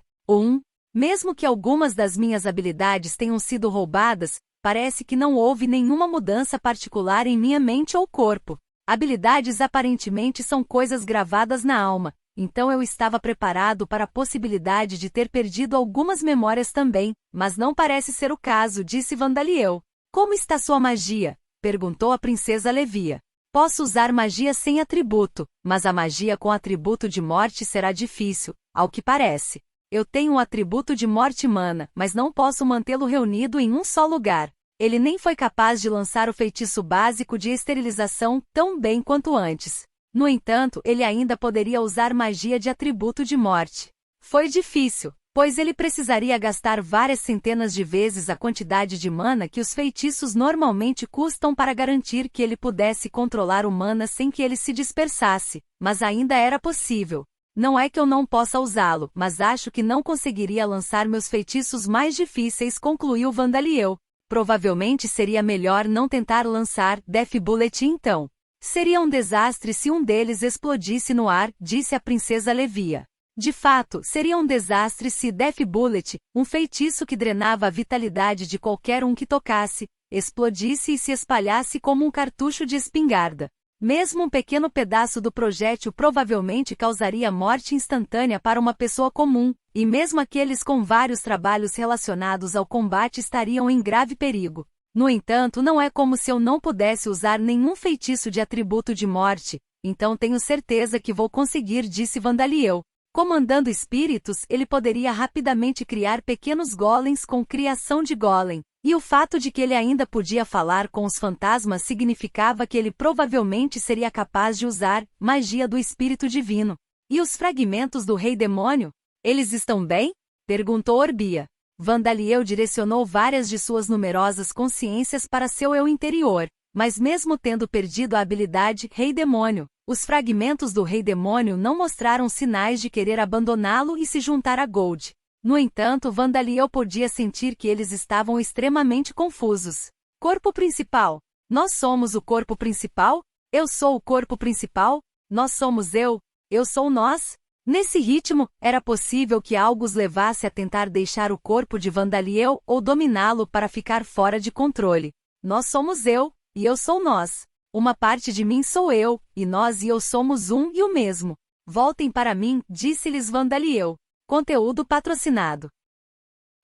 Mesmo que algumas das minhas habilidades tenham sido roubadas, parece que não houve nenhuma mudança particular em minha mente ou corpo. Habilidades aparentemente são coisas gravadas na alma, então eu estava preparado para a possibilidade de ter perdido algumas memórias também, mas não parece ser o caso, disse Vandaliel. Como está sua magia? Perguntou a princesa Levia. Posso usar magia sem atributo, mas a magia com atributo de morte será difícil, ao que parece. Eu tenho um atributo de morte mana, mas não posso mantê-lo reunido em um só lugar. Ele nem foi capaz de lançar o feitiço básico de esterilização tão bem quanto antes. No entanto, ele ainda poderia usar magia de atributo de morte. Foi difícil, pois ele precisaria gastar várias centenas de vezes a quantidade de mana que os feitiços normalmente custam para garantir que ele pudesse controlar o mana sem que ele se dispersasse, mas ainda era possível. Não é que eu não possa usá-lo, mas acho que não conseguiria lançar meus feitiços mais difíceis, concluiu Vandaliel. Provavelmente seria melhor não tentar lançar Death Bullet então. Seria um desastre se um deles explodisse no ar, disse a princesa Levia. De fato, seria um desastre se Death Bullet, um feitiço que drenava a vitalidade de qualquer um que tocasse, explodisse e se espalhasse como um cartucho de espingarda. Mesmo um pequeno pedaço do projétil provavelmente causaria morte instantânea para uma pessoa comum, e mesmo aqueles com vários trabalhos relacionados ao combate estariam em grave perigo. No entanto, não é como se eu não pudesse usar nenhum feitiço de atributo de morte, então tenho certeza que vou conseguir, disse Vandaliel. Comandando espíritos, ele poderia rapidamente criar pequenos golems com criação de golem, e o fato de que ele ainda podia falar com os fantasmas significava que ele provavelmente seria capaz de usar magia do espírito divino. E os fragmentos do Rei Demônio? Eles estão bem? Perguntou Orbia. Vandaliel direcionou várias de suas numerosas consciências para seu eu interior, mas mesmo tendo perdido a habilidade Rei Demônio, os fragmentos do Rei Demônio não mostraram sinais de querer abandoná-lo e se juntar a Gold. No entanto, Vandaliel podia sentir que eles estavam extremamente confusos. Corpo principal. Nós somos o corpo principal? Eu sou o corpo principal? Nós somos eu sou nós? Nesse ritmo, era possível que algo os levasse a tentar deixar o corpo de Vandaliel ou dominá-lo para ficar fora de controle. Nós somos eu sou nós. Uma parte de mim sou eu, e nós e eu somos um e o mesmo. Voltem para mim, disse-lhes Vandaliel. Conteúdo patrocinado.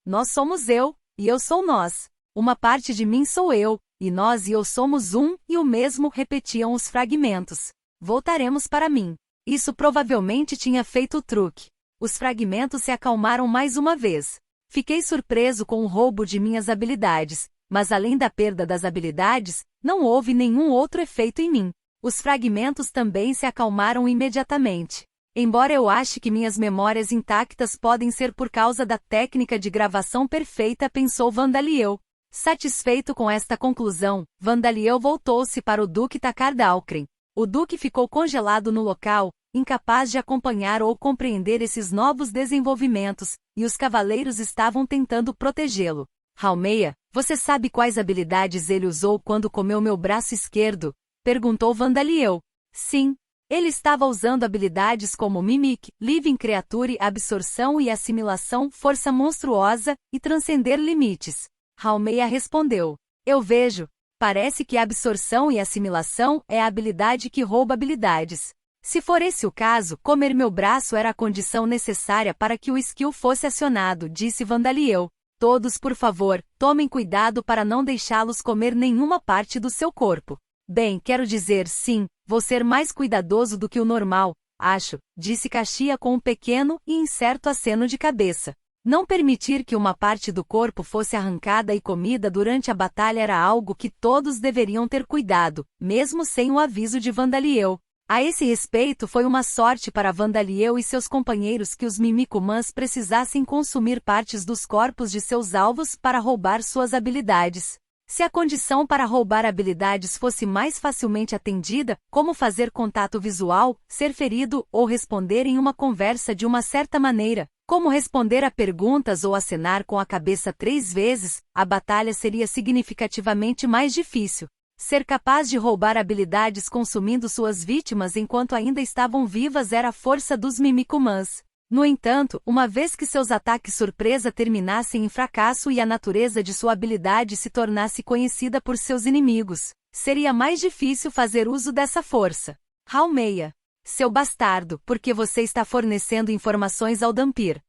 Nós somos eu sou nós. Uma parte de mim sou eu, e nós e eu somos um e o mesmo, repetiam os fragmentos. Voltaremos para mim. Isso provavelmente tinha feito o truque. Os fragmentos se acalmaram mais uma vez. Fiquei surpreso com o roubo de minhas habilidades, mas além da perda das habilidades, não houve nenhum outro efeito em mim. Os fragmentos também se acalmaram imediatamente. Embora eu ache que minhas memórias intactas podem ser por causa da técnica de gravação perfeita, pensou Vandaliel. Satisfeito com esta conclusão, Vandaliel voltou-se para o Duque Takardalkren. O Duque ficou congelado no local, incapaz de acompanhar ou compreender esses novos desenvolvimentos, e os cavaleiros estavam tentando protegê-lo. Halmeia, você sabe quais habilidades ele usou quando comeu meu braço esquerdo? Perguntou Vandaliel. Sim. Ele estava usando habilidades como Mimic, Living Creature, Absorção e Assimilação, Força Monstruosa, e Transcender Limites. Halmeia respondeu. Eu vejo. Parece que absorção e assimilação é a habilidade que rouba habilidades. Se for esse o caso, comer meu braço era a condição necessária para que o skill fosse acionado, disse Vandaliel. Todos, por favor, tomem cuidado para não deixá-los comer nenhuma parte do seu corpo. Bem, quero dizer, sim, vou ser mais cuidadoso do que o normal, acho, disse Kashia com um pequeno e incerto aceno de cabeça. Não permitir que uma parte do corpo fosse arrancada e comida durante a batalha era algo que todos deveriam ter cuidado, mesmo sem o aviso de Vandaliel. A esse respeito, foi uma sorte para Vandaliel e seus companheiros que os Mimicumans precisassem consumir partes dos corpos de seus alvos para roubar suas habilidades. Se a condição para roubar habilidades fosse mais facilmente atendida, como fazer contato visual, ser ferido ou responder em uma conversa de uma certa maneira, como responder a perguntas ou acenar com a cabeça 3 vezes, a batalha seria significativamente mais difícil. Ser capaz de roubar habilidades consumindo suas vítimas enquanto ainda estavam vivas era a força dos Mimicumans. No entanto, uma vez que seus ataques surpresa terminassem em fracasso e a natureza de sua habilidade se tornasse conhecida por seus inimigos, seria mais difícil fazer uso dessa força. Halmeia. Seu bastardo, porque você está fornecendo informações ao Dhampir.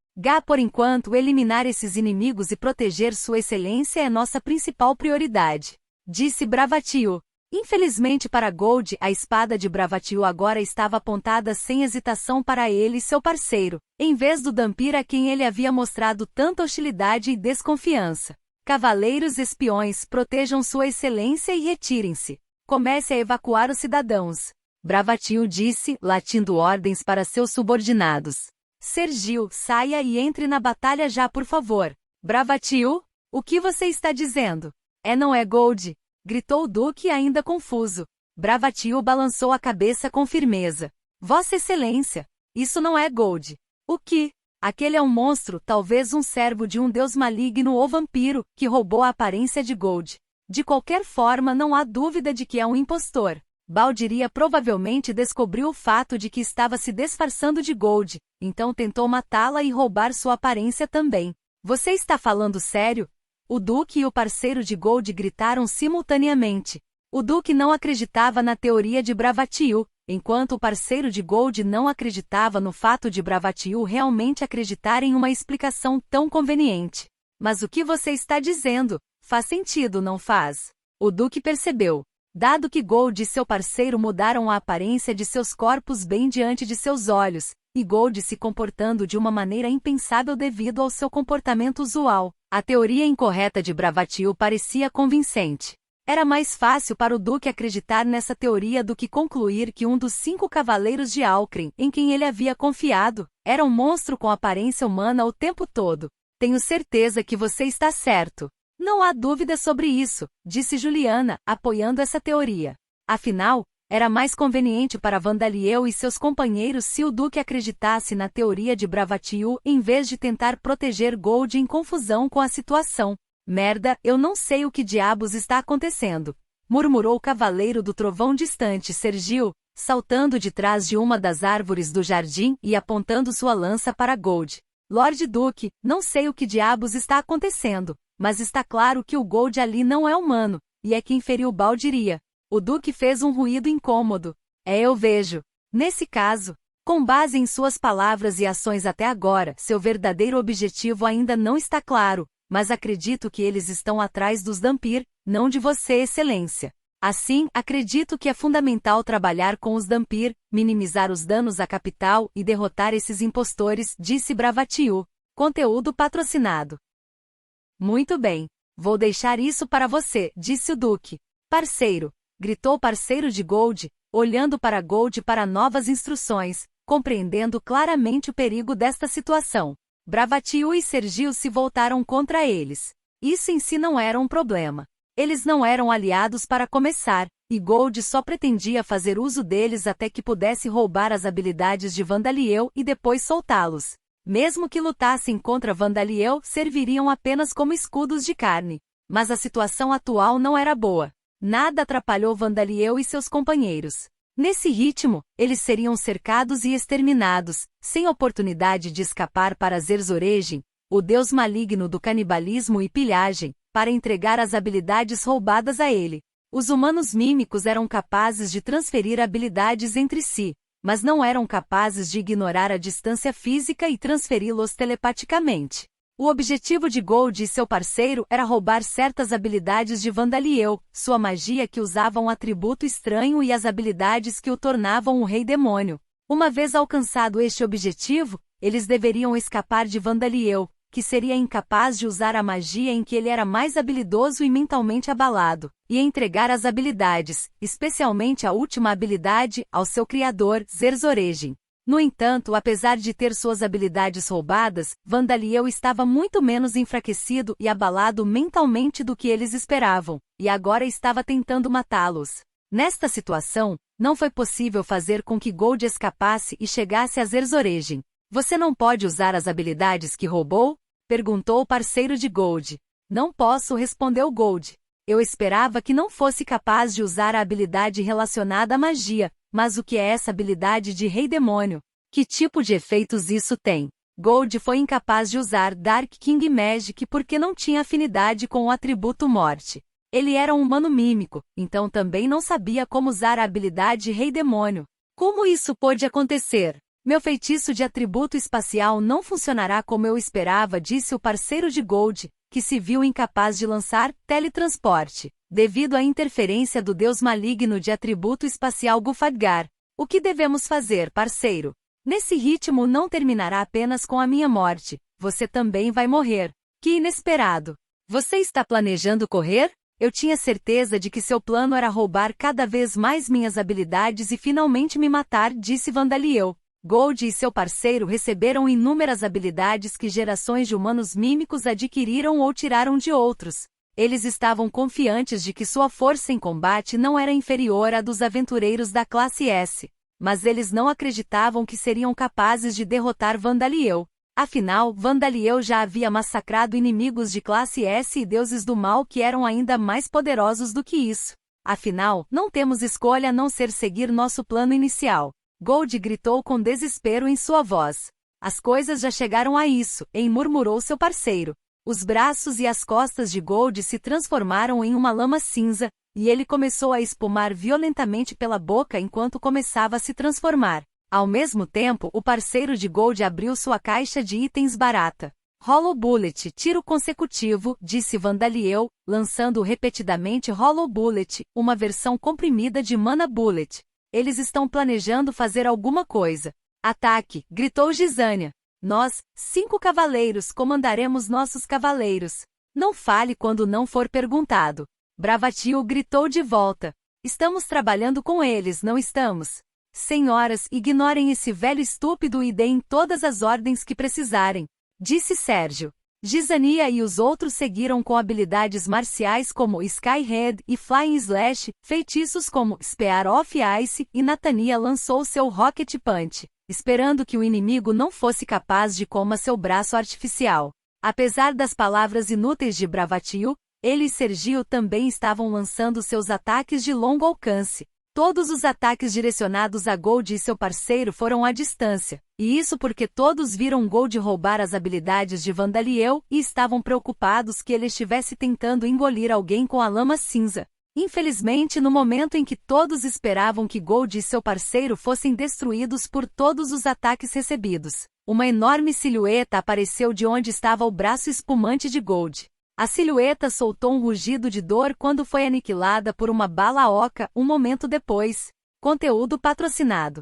Por enquanto, eliminar esses inimigos e proteger sua excelência é nossa principal prioridade. Disse Bravatil. Infelizmente para Gold, a espada de Bravatil agora estava apontada sem hesitação para ele e seu parceiro, em vez do Dhampir a quem ele havia mostrado tanta hostilidade e desconfiança. Cavaleiros espiões, protejam sua excelência e retirem-se. Comece a evacuar os cidadãos. Bravatil disse, latindo ordens para seus subordinados. Sergil, saia e entre na batalha já, por favor. Bravatil? O que você está dizendo? Não é Gold? Gritou o Duque ainda confuso. Bravatil balançou a cabeça com firmeza. Vossa Excelência, isso não é Gold. O que? Aquele é um monstro, talvez um servo de um deus maligno ou vampiro, que roubou a aparência de Gold. De qualquer forma, não há dúvida de que é um impostor. Baldiria provavelmente descobriu o fato de que estava se disfarçando de Gold, então tentou matá-la e roubar sua aparência também. Você está falando sério? O Duque e o parceiro de Gold gritaram simultaneamente. O Duque não acreditava na teoria de Bravatil, enquanto o parceiro de Gold não acreditava no fato de Bravatil realmente acreditar em uma explicação tão conveniente. Mas o que você está dizendo? Faz sentido, não faz? O Duque percebeu. Dado que Gold e seu parceiro mudaram a aparência de seus corpos bem diante de seus olhos, e Gold se comportando de uma maneira impensável devido ao seu comportamento usual, a teoria incorreta de Bravatil parecia convincente. Era mais fácil para o Duque acreditar nessa teoria do que concluir que um dos 5 cavaleiros de Alcren, em quem ele havia confiado, era um monstro com aparência humana o tempo todo. Tenho certeza que você está certo. Não há dúvida sobre isso, disse Juliana, apoiando essa teoria. Afinal, era mais conveniente para Vandaliel e seus companheiros se o Duque acreditasse na teoria de Bravatil em vez de tentar proteger Gold em confusão com a situação. Merda, eu não sei o que diabos está acontecendo, murmurou o cavaleiro do trovão distante Sergil, saltando de trás de uma das árvores do jardim e apontando sua lança para Gold. Lord Duque, não sei o que diabos está acontecendo, mas está claro que o Gold ali não é humano, e é quem feriu Baldiria. O Duque fez um ruído incômodo. Eu vejo. Nesse caso, com base em suas palavras e ações até agora, seu verdadeiro objetivo ainda não está claro, mas acredito que eles estão atrás dos Dhampir, não de você, Excelência. Assim, acredito que é fundamental trabalhar com os Dhampir, minimizar os danos à capital e derrotar esses impostores, disse Bravatil. Conteúdo patrocinado. Muito bem. Vou deixar isso para você, disse o Duque. Parceiro, gritou o parceiro de Gold, olhando para Gold para novas instruções, compreendendo claramente o perigo desta situação. Bravatil e Sergil se voltaram contra eles. Isso em si não era um problema. Eles não eram aliados para começar, e Gold só pretendia fazer uso deles até que pudesse roubar as habilidades de Vandaliel e depois soltá-los. Mesmo que lutassem contra Vandaliel, serviriam apenas como escudos de carne. Mas a situação atual não era boa. Nada atrapalhou Vandaliel e seus companheiros. Nesse ritmo, eles seriam cercados e exterminados, sem oportunidade de escapar para Zerzoregen, o deus maligno do canibalismo e pilhagem, para entregar as habilidades roubadas a ele. Os humanos mímicos eram capazes de transferir habilidades entre si, mas não eram capazes de ignorar a distância física e transferi-los telepaticamente. O objetivo de Gold e seu parceiro era roubar certas habilidades de Vandaliel, sua magia que usava um atributo estranho e as habilidades que o tornavam um rei demônio. Uma vez alcançado este objetivo, eles deveriam escapar de Vandaliel, que seria incapaz de usar a magia em que ele era mais habilidoso e mentalmente abalado, e entregar as habilidades, especialmente a última habilidade, ao seu criador, Zerzoregen. No entanto, apesar de ter suas habilidades roubadas, Vandaliel estava muito menos enfraquecido e abalado mentalmente do que eles esperavam, e agora estava tentando matá-los. Nesta situação, não foi possível fazer com que Gold escapasse e chegasse a Zerzoregen. Você não pode usar as habilidades que roubou? Perguntou o parceiro de Gold. Não posso, respondeu Gold. Eu esperava que não fosse capaz de usar a habilidade relacionada à magia, mas o que é essa habilidade de Rei Demônio? Que tipo de efeitos isso tem? Gold foi incapaz de usar Dark King Magic porque não tinha afinidade com o atributo Morte. Ele era um humano mímico, então também não sabia como usar a habilidade Rei Demônio. Como isso pôde acontecer? Meu feitiço de atributo espacial não funcionará como eu esperava, disse o parceiro de Gold, que se viu incapaz de lançar teletransporte, devido à interferência do deus maligno de atributo espacial Gufadgar. O que devemos fazer, parceiro? Nesse ritmo não terminará apenas com a minha morte, você também vai morrer. Que inesperado! Você está planejando correr? Eu tinha certeza de que seu plano era roubar cada vez mais minhas habilidades e finalmente me matar, disse Vandaliel. Gold e seu parceiro receberam inúmeras habilidades que gerações de humanos mímicos adquiriram ou tiraram de outros. Eles estavam confiantes de que sua força em combate não era inferior à dos aventureiros da classe S. Mas eles não acreditavam que seriam capazes de derrotar Vandaliel. Afinal, Vandaliel já havia massacrado inimigos de classe S e deuses do mal que eram ainda mais poderosos do que isso. Afinal, não temos escolha a não ser seguir nosso plano inicial. Gold gritou com desespero em sua voz. As coisas já chegaram a isso, murmurou seu parceiro. Os braços e as costas de Gold se transformaram em uma lama cinza, e ele começou a espumar violentamente pela boca enquanto começava a se transformar. Ao mesmo tempo, o parceiro de Gold abriu sua caixa de itens barata. Hollow Bullet, tiro consecutivo, disse Vandaliel, lançando repetidamente Hollow Bullet, uma versão comprimida de Mana Bullet. Eles estão planejando fazer alguma coisa. Ataque, gritou Gisânia. Nós, 5 cavaleiros, comandaremos nossos cavaleiros. Não fale quando não for perguntado. Bravatil gritou de volta. Estamos trabalhando com eles, não estamos? Senhoras, ignorem esse velho estúpido e deem todas as ordens que precisarem, disse Sérgio. Gisania e os outros seguiram com habilidades marciais como Skyhead e Flying Slash, feitiços como Spear of Ice, e Natania lançou seu Rocket Punch, esperando que o inimigo não fosse capaz de coma seu braço artificial. Apesar das palavras inúteis de Bravatil, ele e Sergio também estavam lançando seus ataques de longo alcance. Todos os ataques direcionados a Gold e seu parceiro foram à distância, e isso porque todos viram Gold roubar as habilidades de Vandaliel e estavam preocupados que ele estivesse tentando engolir alguém com a lama cinza. Infelizmente, no momento em que todos esperavam que Gold e seu parceiro fossem destruídos por todos os ataques recebidos, uma enorme silhueta apareceu de onde estava o braço espumante de Gold. A silhueta soltou um rugido de dor quando foi aniquilada por uma bala oca um momento depois. Conteúdo patrocinado.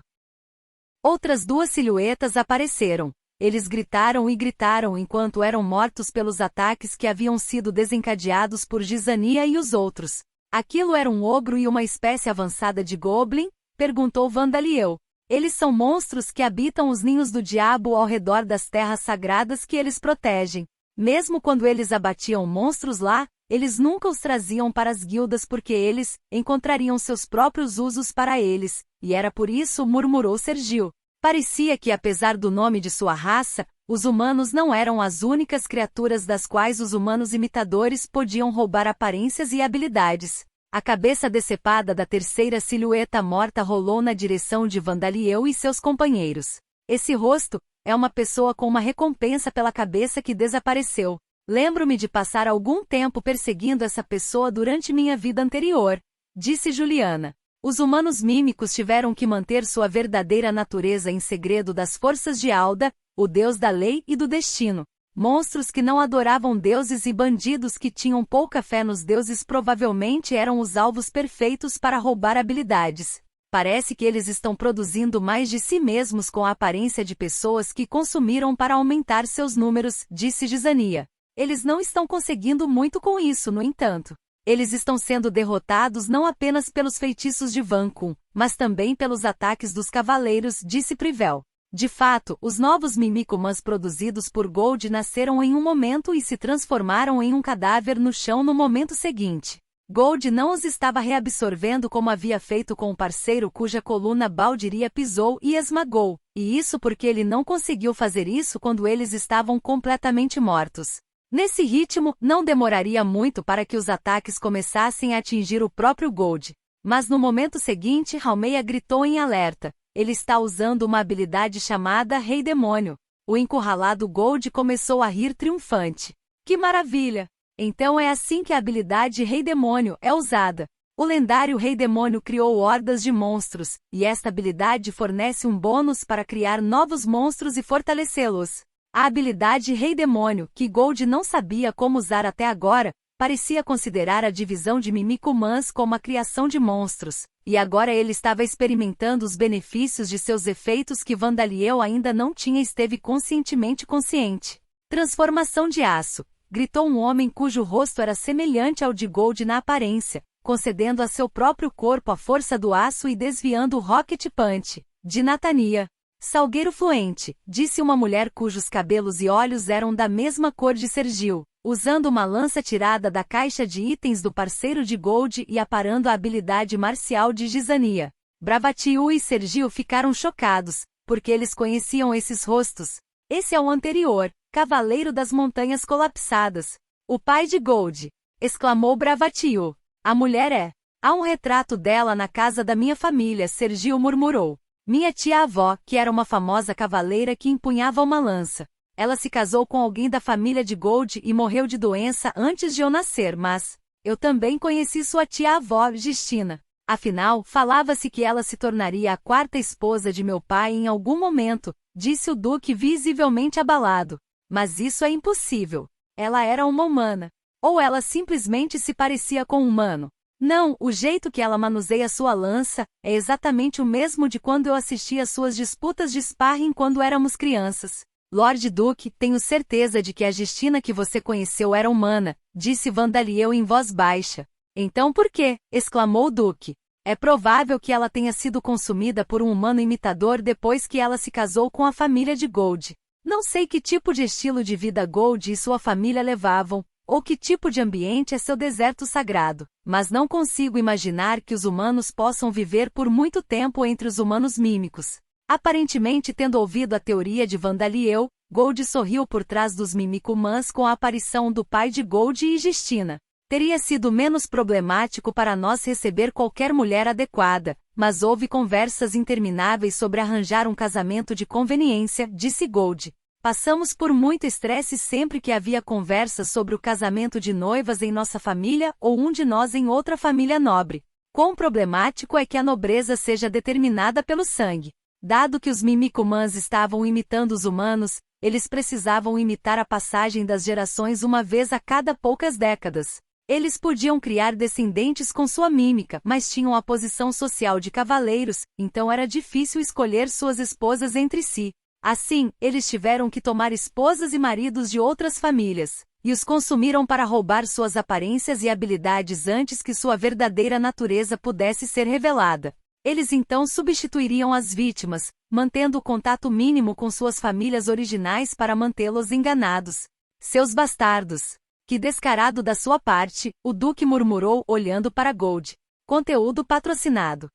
Outras 2 silhuetas apareceram. Eles gritaram e gritaram enquanto eram mortos pelos ataques que haviam sido desencadeados por Gisania e os outros. Aquilo era um ogro e uma espécie avançada de goblin? Perguntou Vandaliel. Eles são monstros que habitam os ninhos do diabo ao redor das terras sagradas que eles protegem. Mesmo quando eles abatiam monstros lá, eles nunca os traziam para as guildas porque eles encontrariam seus próprios usos para eles, e era por isso, murmurou Sergio. Parecia que, apesar do nome de sua raça, os humanos não eram as únicas criaturas das quais os humanos imitadores podiam roubar aparências e habilidades. A cabeça decepada da terceira silhueta morta rolou na direção de Vandaliel e seus companheiros. Esse rosto é uma pessoa com uma recompensa pela cabeça que desapareceu. Lembro-me de passar algum tempo perseguindo essa pessoa durante minha vida anterior, disse Juliana. Os humanos mímicos tiveram que manter sua verdadeira natureza em segredo das forças de Alda, o deus da lei e do destino. Monstros que não adoravam deuses e bandidos que tinham pouca fé nos deuses provavelmente eram os alvos perfeitos para roubar habilidades. Parece que eles estão produzindo mais de si mesmos com a aparência de pessoas que consumiram para aumentar seus números, disse Gizania. Eles não estão conseguindo muito com isso, no entanto. Eles estão sendo derrotados não apenas pelos feitiços de Vancouver, mas também pelos ataques dos cavaleiros, disse Privel. De fato, os novos Mimicomans produzidos por Gold nasceram em um momento e se transformaram em um cadáver no chão no momento seguinte. Gold não os estava reabsorvendo como havia feito com o parceiro cuja coluna Baldiria pisou e esmagou, e isso porque ele não conseguiu fazer isso quando eles estavam completamente mortos. Nesse ritmo, não demoraria muito para que os ataques começassem a atingir o próprio Gold. Mas no momento seguinte, Halmeia gritou em alerta. Ele está usando uma habilidade chamada Rei Demônio. O encurralado Gold começou a rir triunfante. Que maravilha! Então é assim que a habilidade Rei Demônio é usada. O lendário Rei Demônio criou hordas de monstros, e esta habilidade fornece um bônus para criar novos monstros e fortalecê-los. A habilidade Rei Demônio, que Gold não sabia como usar até agora, parecia considerar a divisão de Mimicomans como a criação de monstros, e agora ele estava experimentando os benefícios de seus efeitos que Vandaliel ainda não tinha esteve conscientemente consciente. Transformação de aço. Gritou um homem cujo rosto era semelhante ao de Gold na aparência, concedendo a seu próprio corpo a força do aço e desviando o Rocket Punch, de Natania. Salgueiro fluente, disse uma mulher cujos cabelos e olhos eram da mesma cor de Sergil, usando uma lança tirada da caixa de itens do parceiro de Gold e aparando a habilidade marcial de Gizania. Bravatiu e Sergil ficaram chocados, porque eles conheciam esses rostos. Esse é o anterior, Cavaleiro das Montanhas Colapsadas. O pai de Gold! Exclamou Bravatiu. A mulher é. Há um retrato dela na casa da minha família, Sergil murmurou. Minha tia-avó, que era uma famosa cavaleira que empunhava uma lança. Ela se casou com alguém da família de Gold e morreu de doença antes de eu nascer, mas eu também conheci sua tia-avó, Justina. Afinal, falava-se que ela se tornaria a quarta esposa de meu pai em algum momento, disse o Duque visivelmente abalado. Mas isso é impossível. Ela era uma humana. Ou ela simplesmente se parecia com um humano. Não, o jeito que ela manuseia sua lança é exatamente o mesmo de quando eu assistia suas disputas de sparring quando éramos crianças. Lord Duque, tenho certeza de que a Justina que você conheceu era humana, disse Vandaliel em voz baixa. Então por quê? Exclamou o Duque. É provável que ela tenha sido consumida por um humano imitador depois que ela se casou com a família de Gold. Não sei que tipo de estilo de vida Gold e sua família levavam, ou que tipo de ambiente é seu deserto sagrado, mas não consigo imaginar que os humanos possam viver por muito tempo entre os humanos mímicos. Aparentemente tendo ouvido a teoria de Vandaliel, Gold sorriu por trás dos Mimicomans com a aparição do pai de Gold e Justina. Teria sido menos problemático para nós receber qualquer mulher adequada, mas houve conversas intermináveis sobre arranjar um casamento de conveniência, disse Gold. Passamos por muito estresse sempre que havia conversas sobre o casamento de noivas em nossa família ou um de nós em outra família nobre. Quão problemático é que a nobreza seja determinada pelo sangue. Dado que os Mimicomans estavam imitando os humanos, eles precisavam imitar a passagem das gerações uma vez a cada poucas décadas. Eles podiam criar descendentes com sua mímica, mas tinham a posição social de cavaleiros, então era difícil escolher suas esposas entre si. Assim, eles tiveram que tomar esposas e maridos de outras famílias, e os consumiram para roubar suas aparências e habilidades antes que sua verdadeira natureza pudesse ser revelada. Eles então substituiriam as vítimas, mantendo o contato mínimo com suas famílias originais para mantê-los enganados. Seus bastardos! Que descarado da sua parte, o Duque murmurou olhando para Gold. Conteúdo patrocinado.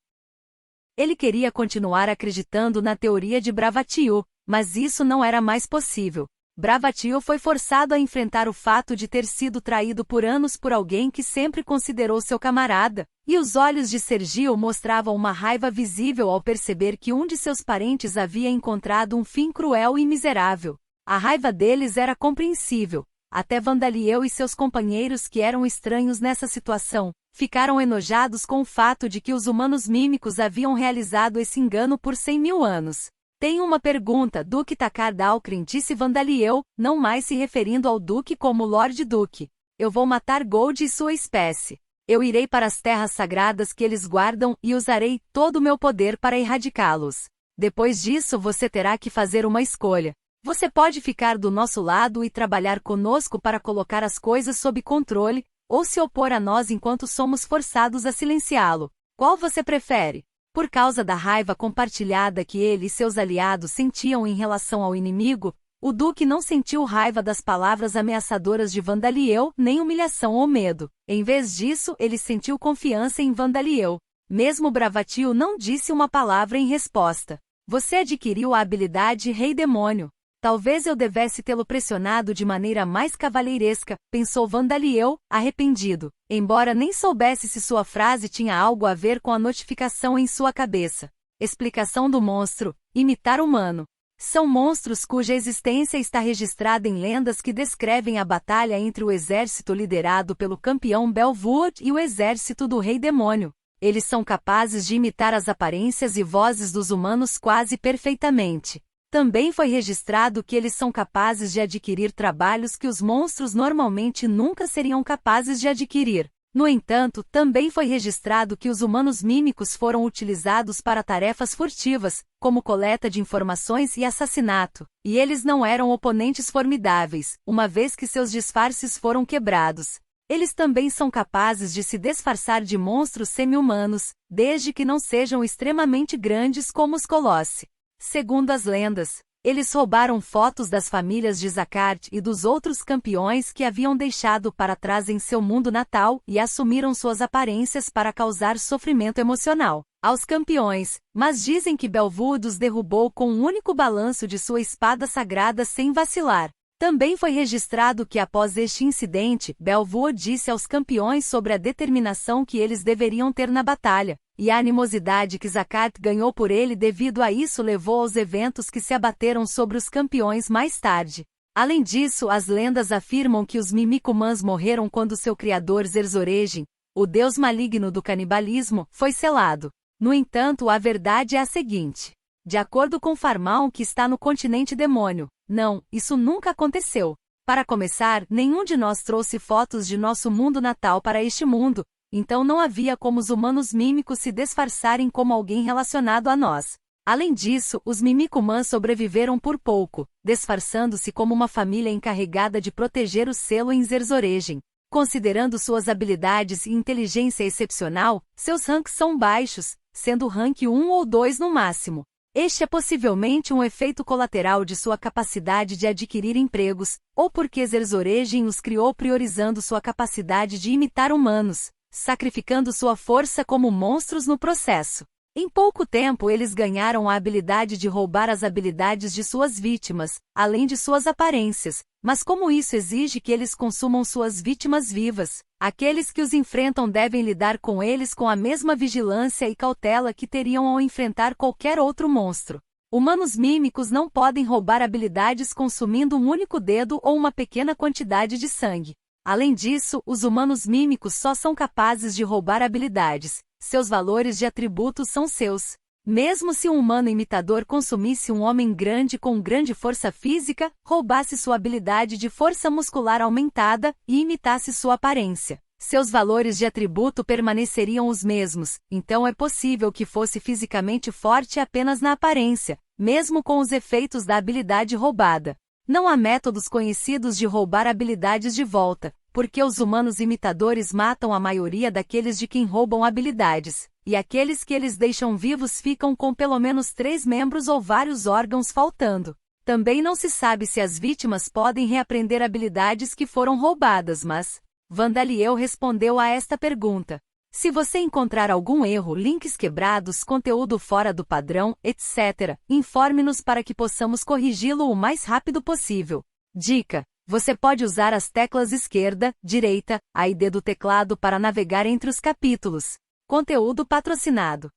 Ele queria continuar acreditando na teoria de Bravatiu, mas isso não era mais possível. Bravatiu foi forçado a enfrentar o fato de ter sido traído por anos por alguém que sempre considerou seu camarada, e os olhos de Sergil mostravam uma raiva visível ao perceber que um de seus parentes havia encontrado um fim cruel e miserável. A raiva deles era compreensível. Até Vandaliel e seus companheiros que eram estranhos nessa situação, ficaram enojados com o fato de que os humanos mímicos haviam realizado esse engano por 100.000 anos. Tenho uma pergunta, Duque Takar Dalcrin, disse Vandaliel, não mais se referindo ao Duque como Lord Duque. Eu vou matar Gold e sua espécie. Eu irei para as terras sagradas que eles guardam e usarei todo o meu poder para erradicá-los. Depois disso você terá que fazer uma escolha. Você pode ficar do nosso lado e trabalhar conosco para colocar as coisas sob controle, ou se opor a nós enquanto somos forçados a silenciá-lo. Qual você prefere? Por causa da raiva compartilhada que ele e seus aliados sentiam em relação ao inimigo, o duque não sentiu raiva das palavras ameaçadoras de Vandaliel, nem humilhação ou medo. Em vez disso, ele sentiu confiança em Vandaliel. Mesmo Bravatio não disse uma palavra em resposta. Você adquiriu a habilidade Rei Demônio. Talvez eu devesse tê-lo pressionado de maneira mais cavalheiresca, pensou Vandaliel, arrependido, embora nem soubesse se sua frase tinha algo a ver com a notificação em sua cabeça. Explicação do monstro: imitar humano. São monstros cuja existência está registrada em lendas que descrevem a batalha entre o exército liderado pelo campeão Belvood e o exército do Rei Demônio. Eles são capazes de imitar as aparências e vozes dos humanos quase perfeitamente. Também foi registrado que eles são capazes de adquirir trabalhos que os monstros normalmente nunca seriam capazes de adquirir. No entanto, também foi registrado que os humanos mímicos foram utilizados para tarefas furtivas, como coleta de informações e assassinato, e eles não eram oponentes formidáveis, uma vez que seus disfarces foram quebrados. Eles também são capazes de se disfarçar de monstros semi-humanos, desde que não sejam extremamente grandes como os Colossi. Segundo as lendas, eles roubaram fotos das famílias de Zakart e dos outros campeões que haviam deixado para trás em seu mundo natal e assumiram suas aparências para causar sofrimento emocional aos campeões, mas dizem que Belvood os derrubou com um único balanço de sua espada sagrada sem vacilar. Também foi registrado que após este incidente, Belvood disse aos campeões sobre a determinação que eles deveriam ter na batalha, e a animosidade que Zakart ganhou por ele devido a isso levou aos eventos que se abateram sobre os campeões mais tarde. Além disso, as lendas afirmam que os Mimicumans morreram quando seu criador Zerzoregen, o deus maligno do canibalismo, foi selado. No entanto, a verdade é a seguinte. De acordo com Farmaun, que está no continente demônio, não, isso nunca aconteceu. Para começar, nenhum de nós trouxe fotos de nosso mundo natal para este mundo, então não havia como os humanos mímicos se disfarçarem como alguém relacionado a nós. Além disso, os Mimicumans sobreviveram por pouco, disfarçando-se como uma família encarregada de proteger o selo em Zerzoregen. Considerando suas habilidades e inteligência excepcional, seus ranks são baixos, sendo rank 1 ou 2 no máximo. Este é possivelmente um efeito colateral de sua capacidade de adquirir empregos, ou porque Zerzoregen os criou priorizando sua capacidade de imitar humanos, sacrificando sua força como monstros no processo. Em pouco tempo eles ganharam a habilidade de roubar as habilidades de suas vítimas, além de suas aparências, mas como isso exige que eles consumam suas vítimas vivas, aqueles que os enfrentam devem lidar com eles com a mesma vigilância e cautela que teriam ao enfrentar qualquer outro monstro. Humanos mímicos não podem roubar habilidades consumindo um único dedo ou uma pequena quantidade de sangue. Além disso, os humanos mímicos só são capazes de roubar habilidades. Seus valores de atributos são seus. Mesmo se um humano imitador consumisse um homem grande com grande força física, roubasse sua habilidade de força muscular aumentada e imitasse sua aparência, seus valores de atributo permaneceriam os mesmos, então é possível que fosse fisicamente forte apenas na aparência, mesmo com os efeitos da habilidade roubada. Não há métodos conhecidos de roubar habilidades de volta, porque os humanos imitadores matam a maioria daqueles de quem roubam habilidades, e aqueles que eles deixam vivos ficam com pelo menos 3 membros ou vários órgãos faltando. Também não se sabe se as vítimas podem reaprender habilidades que foram roubadas, mas Vandaliel respondeu a esta pergunta. Se você encontrar algum erro, links quebrados, conteúdo fora do padrão, etc., informe-nos para que possamos corrigi-lo o mais rápido possível. Dica: você pode usar as teclas esquerda, direita, A e D do teclado para navegar entre os capítulos. Conteúdo patrocinado.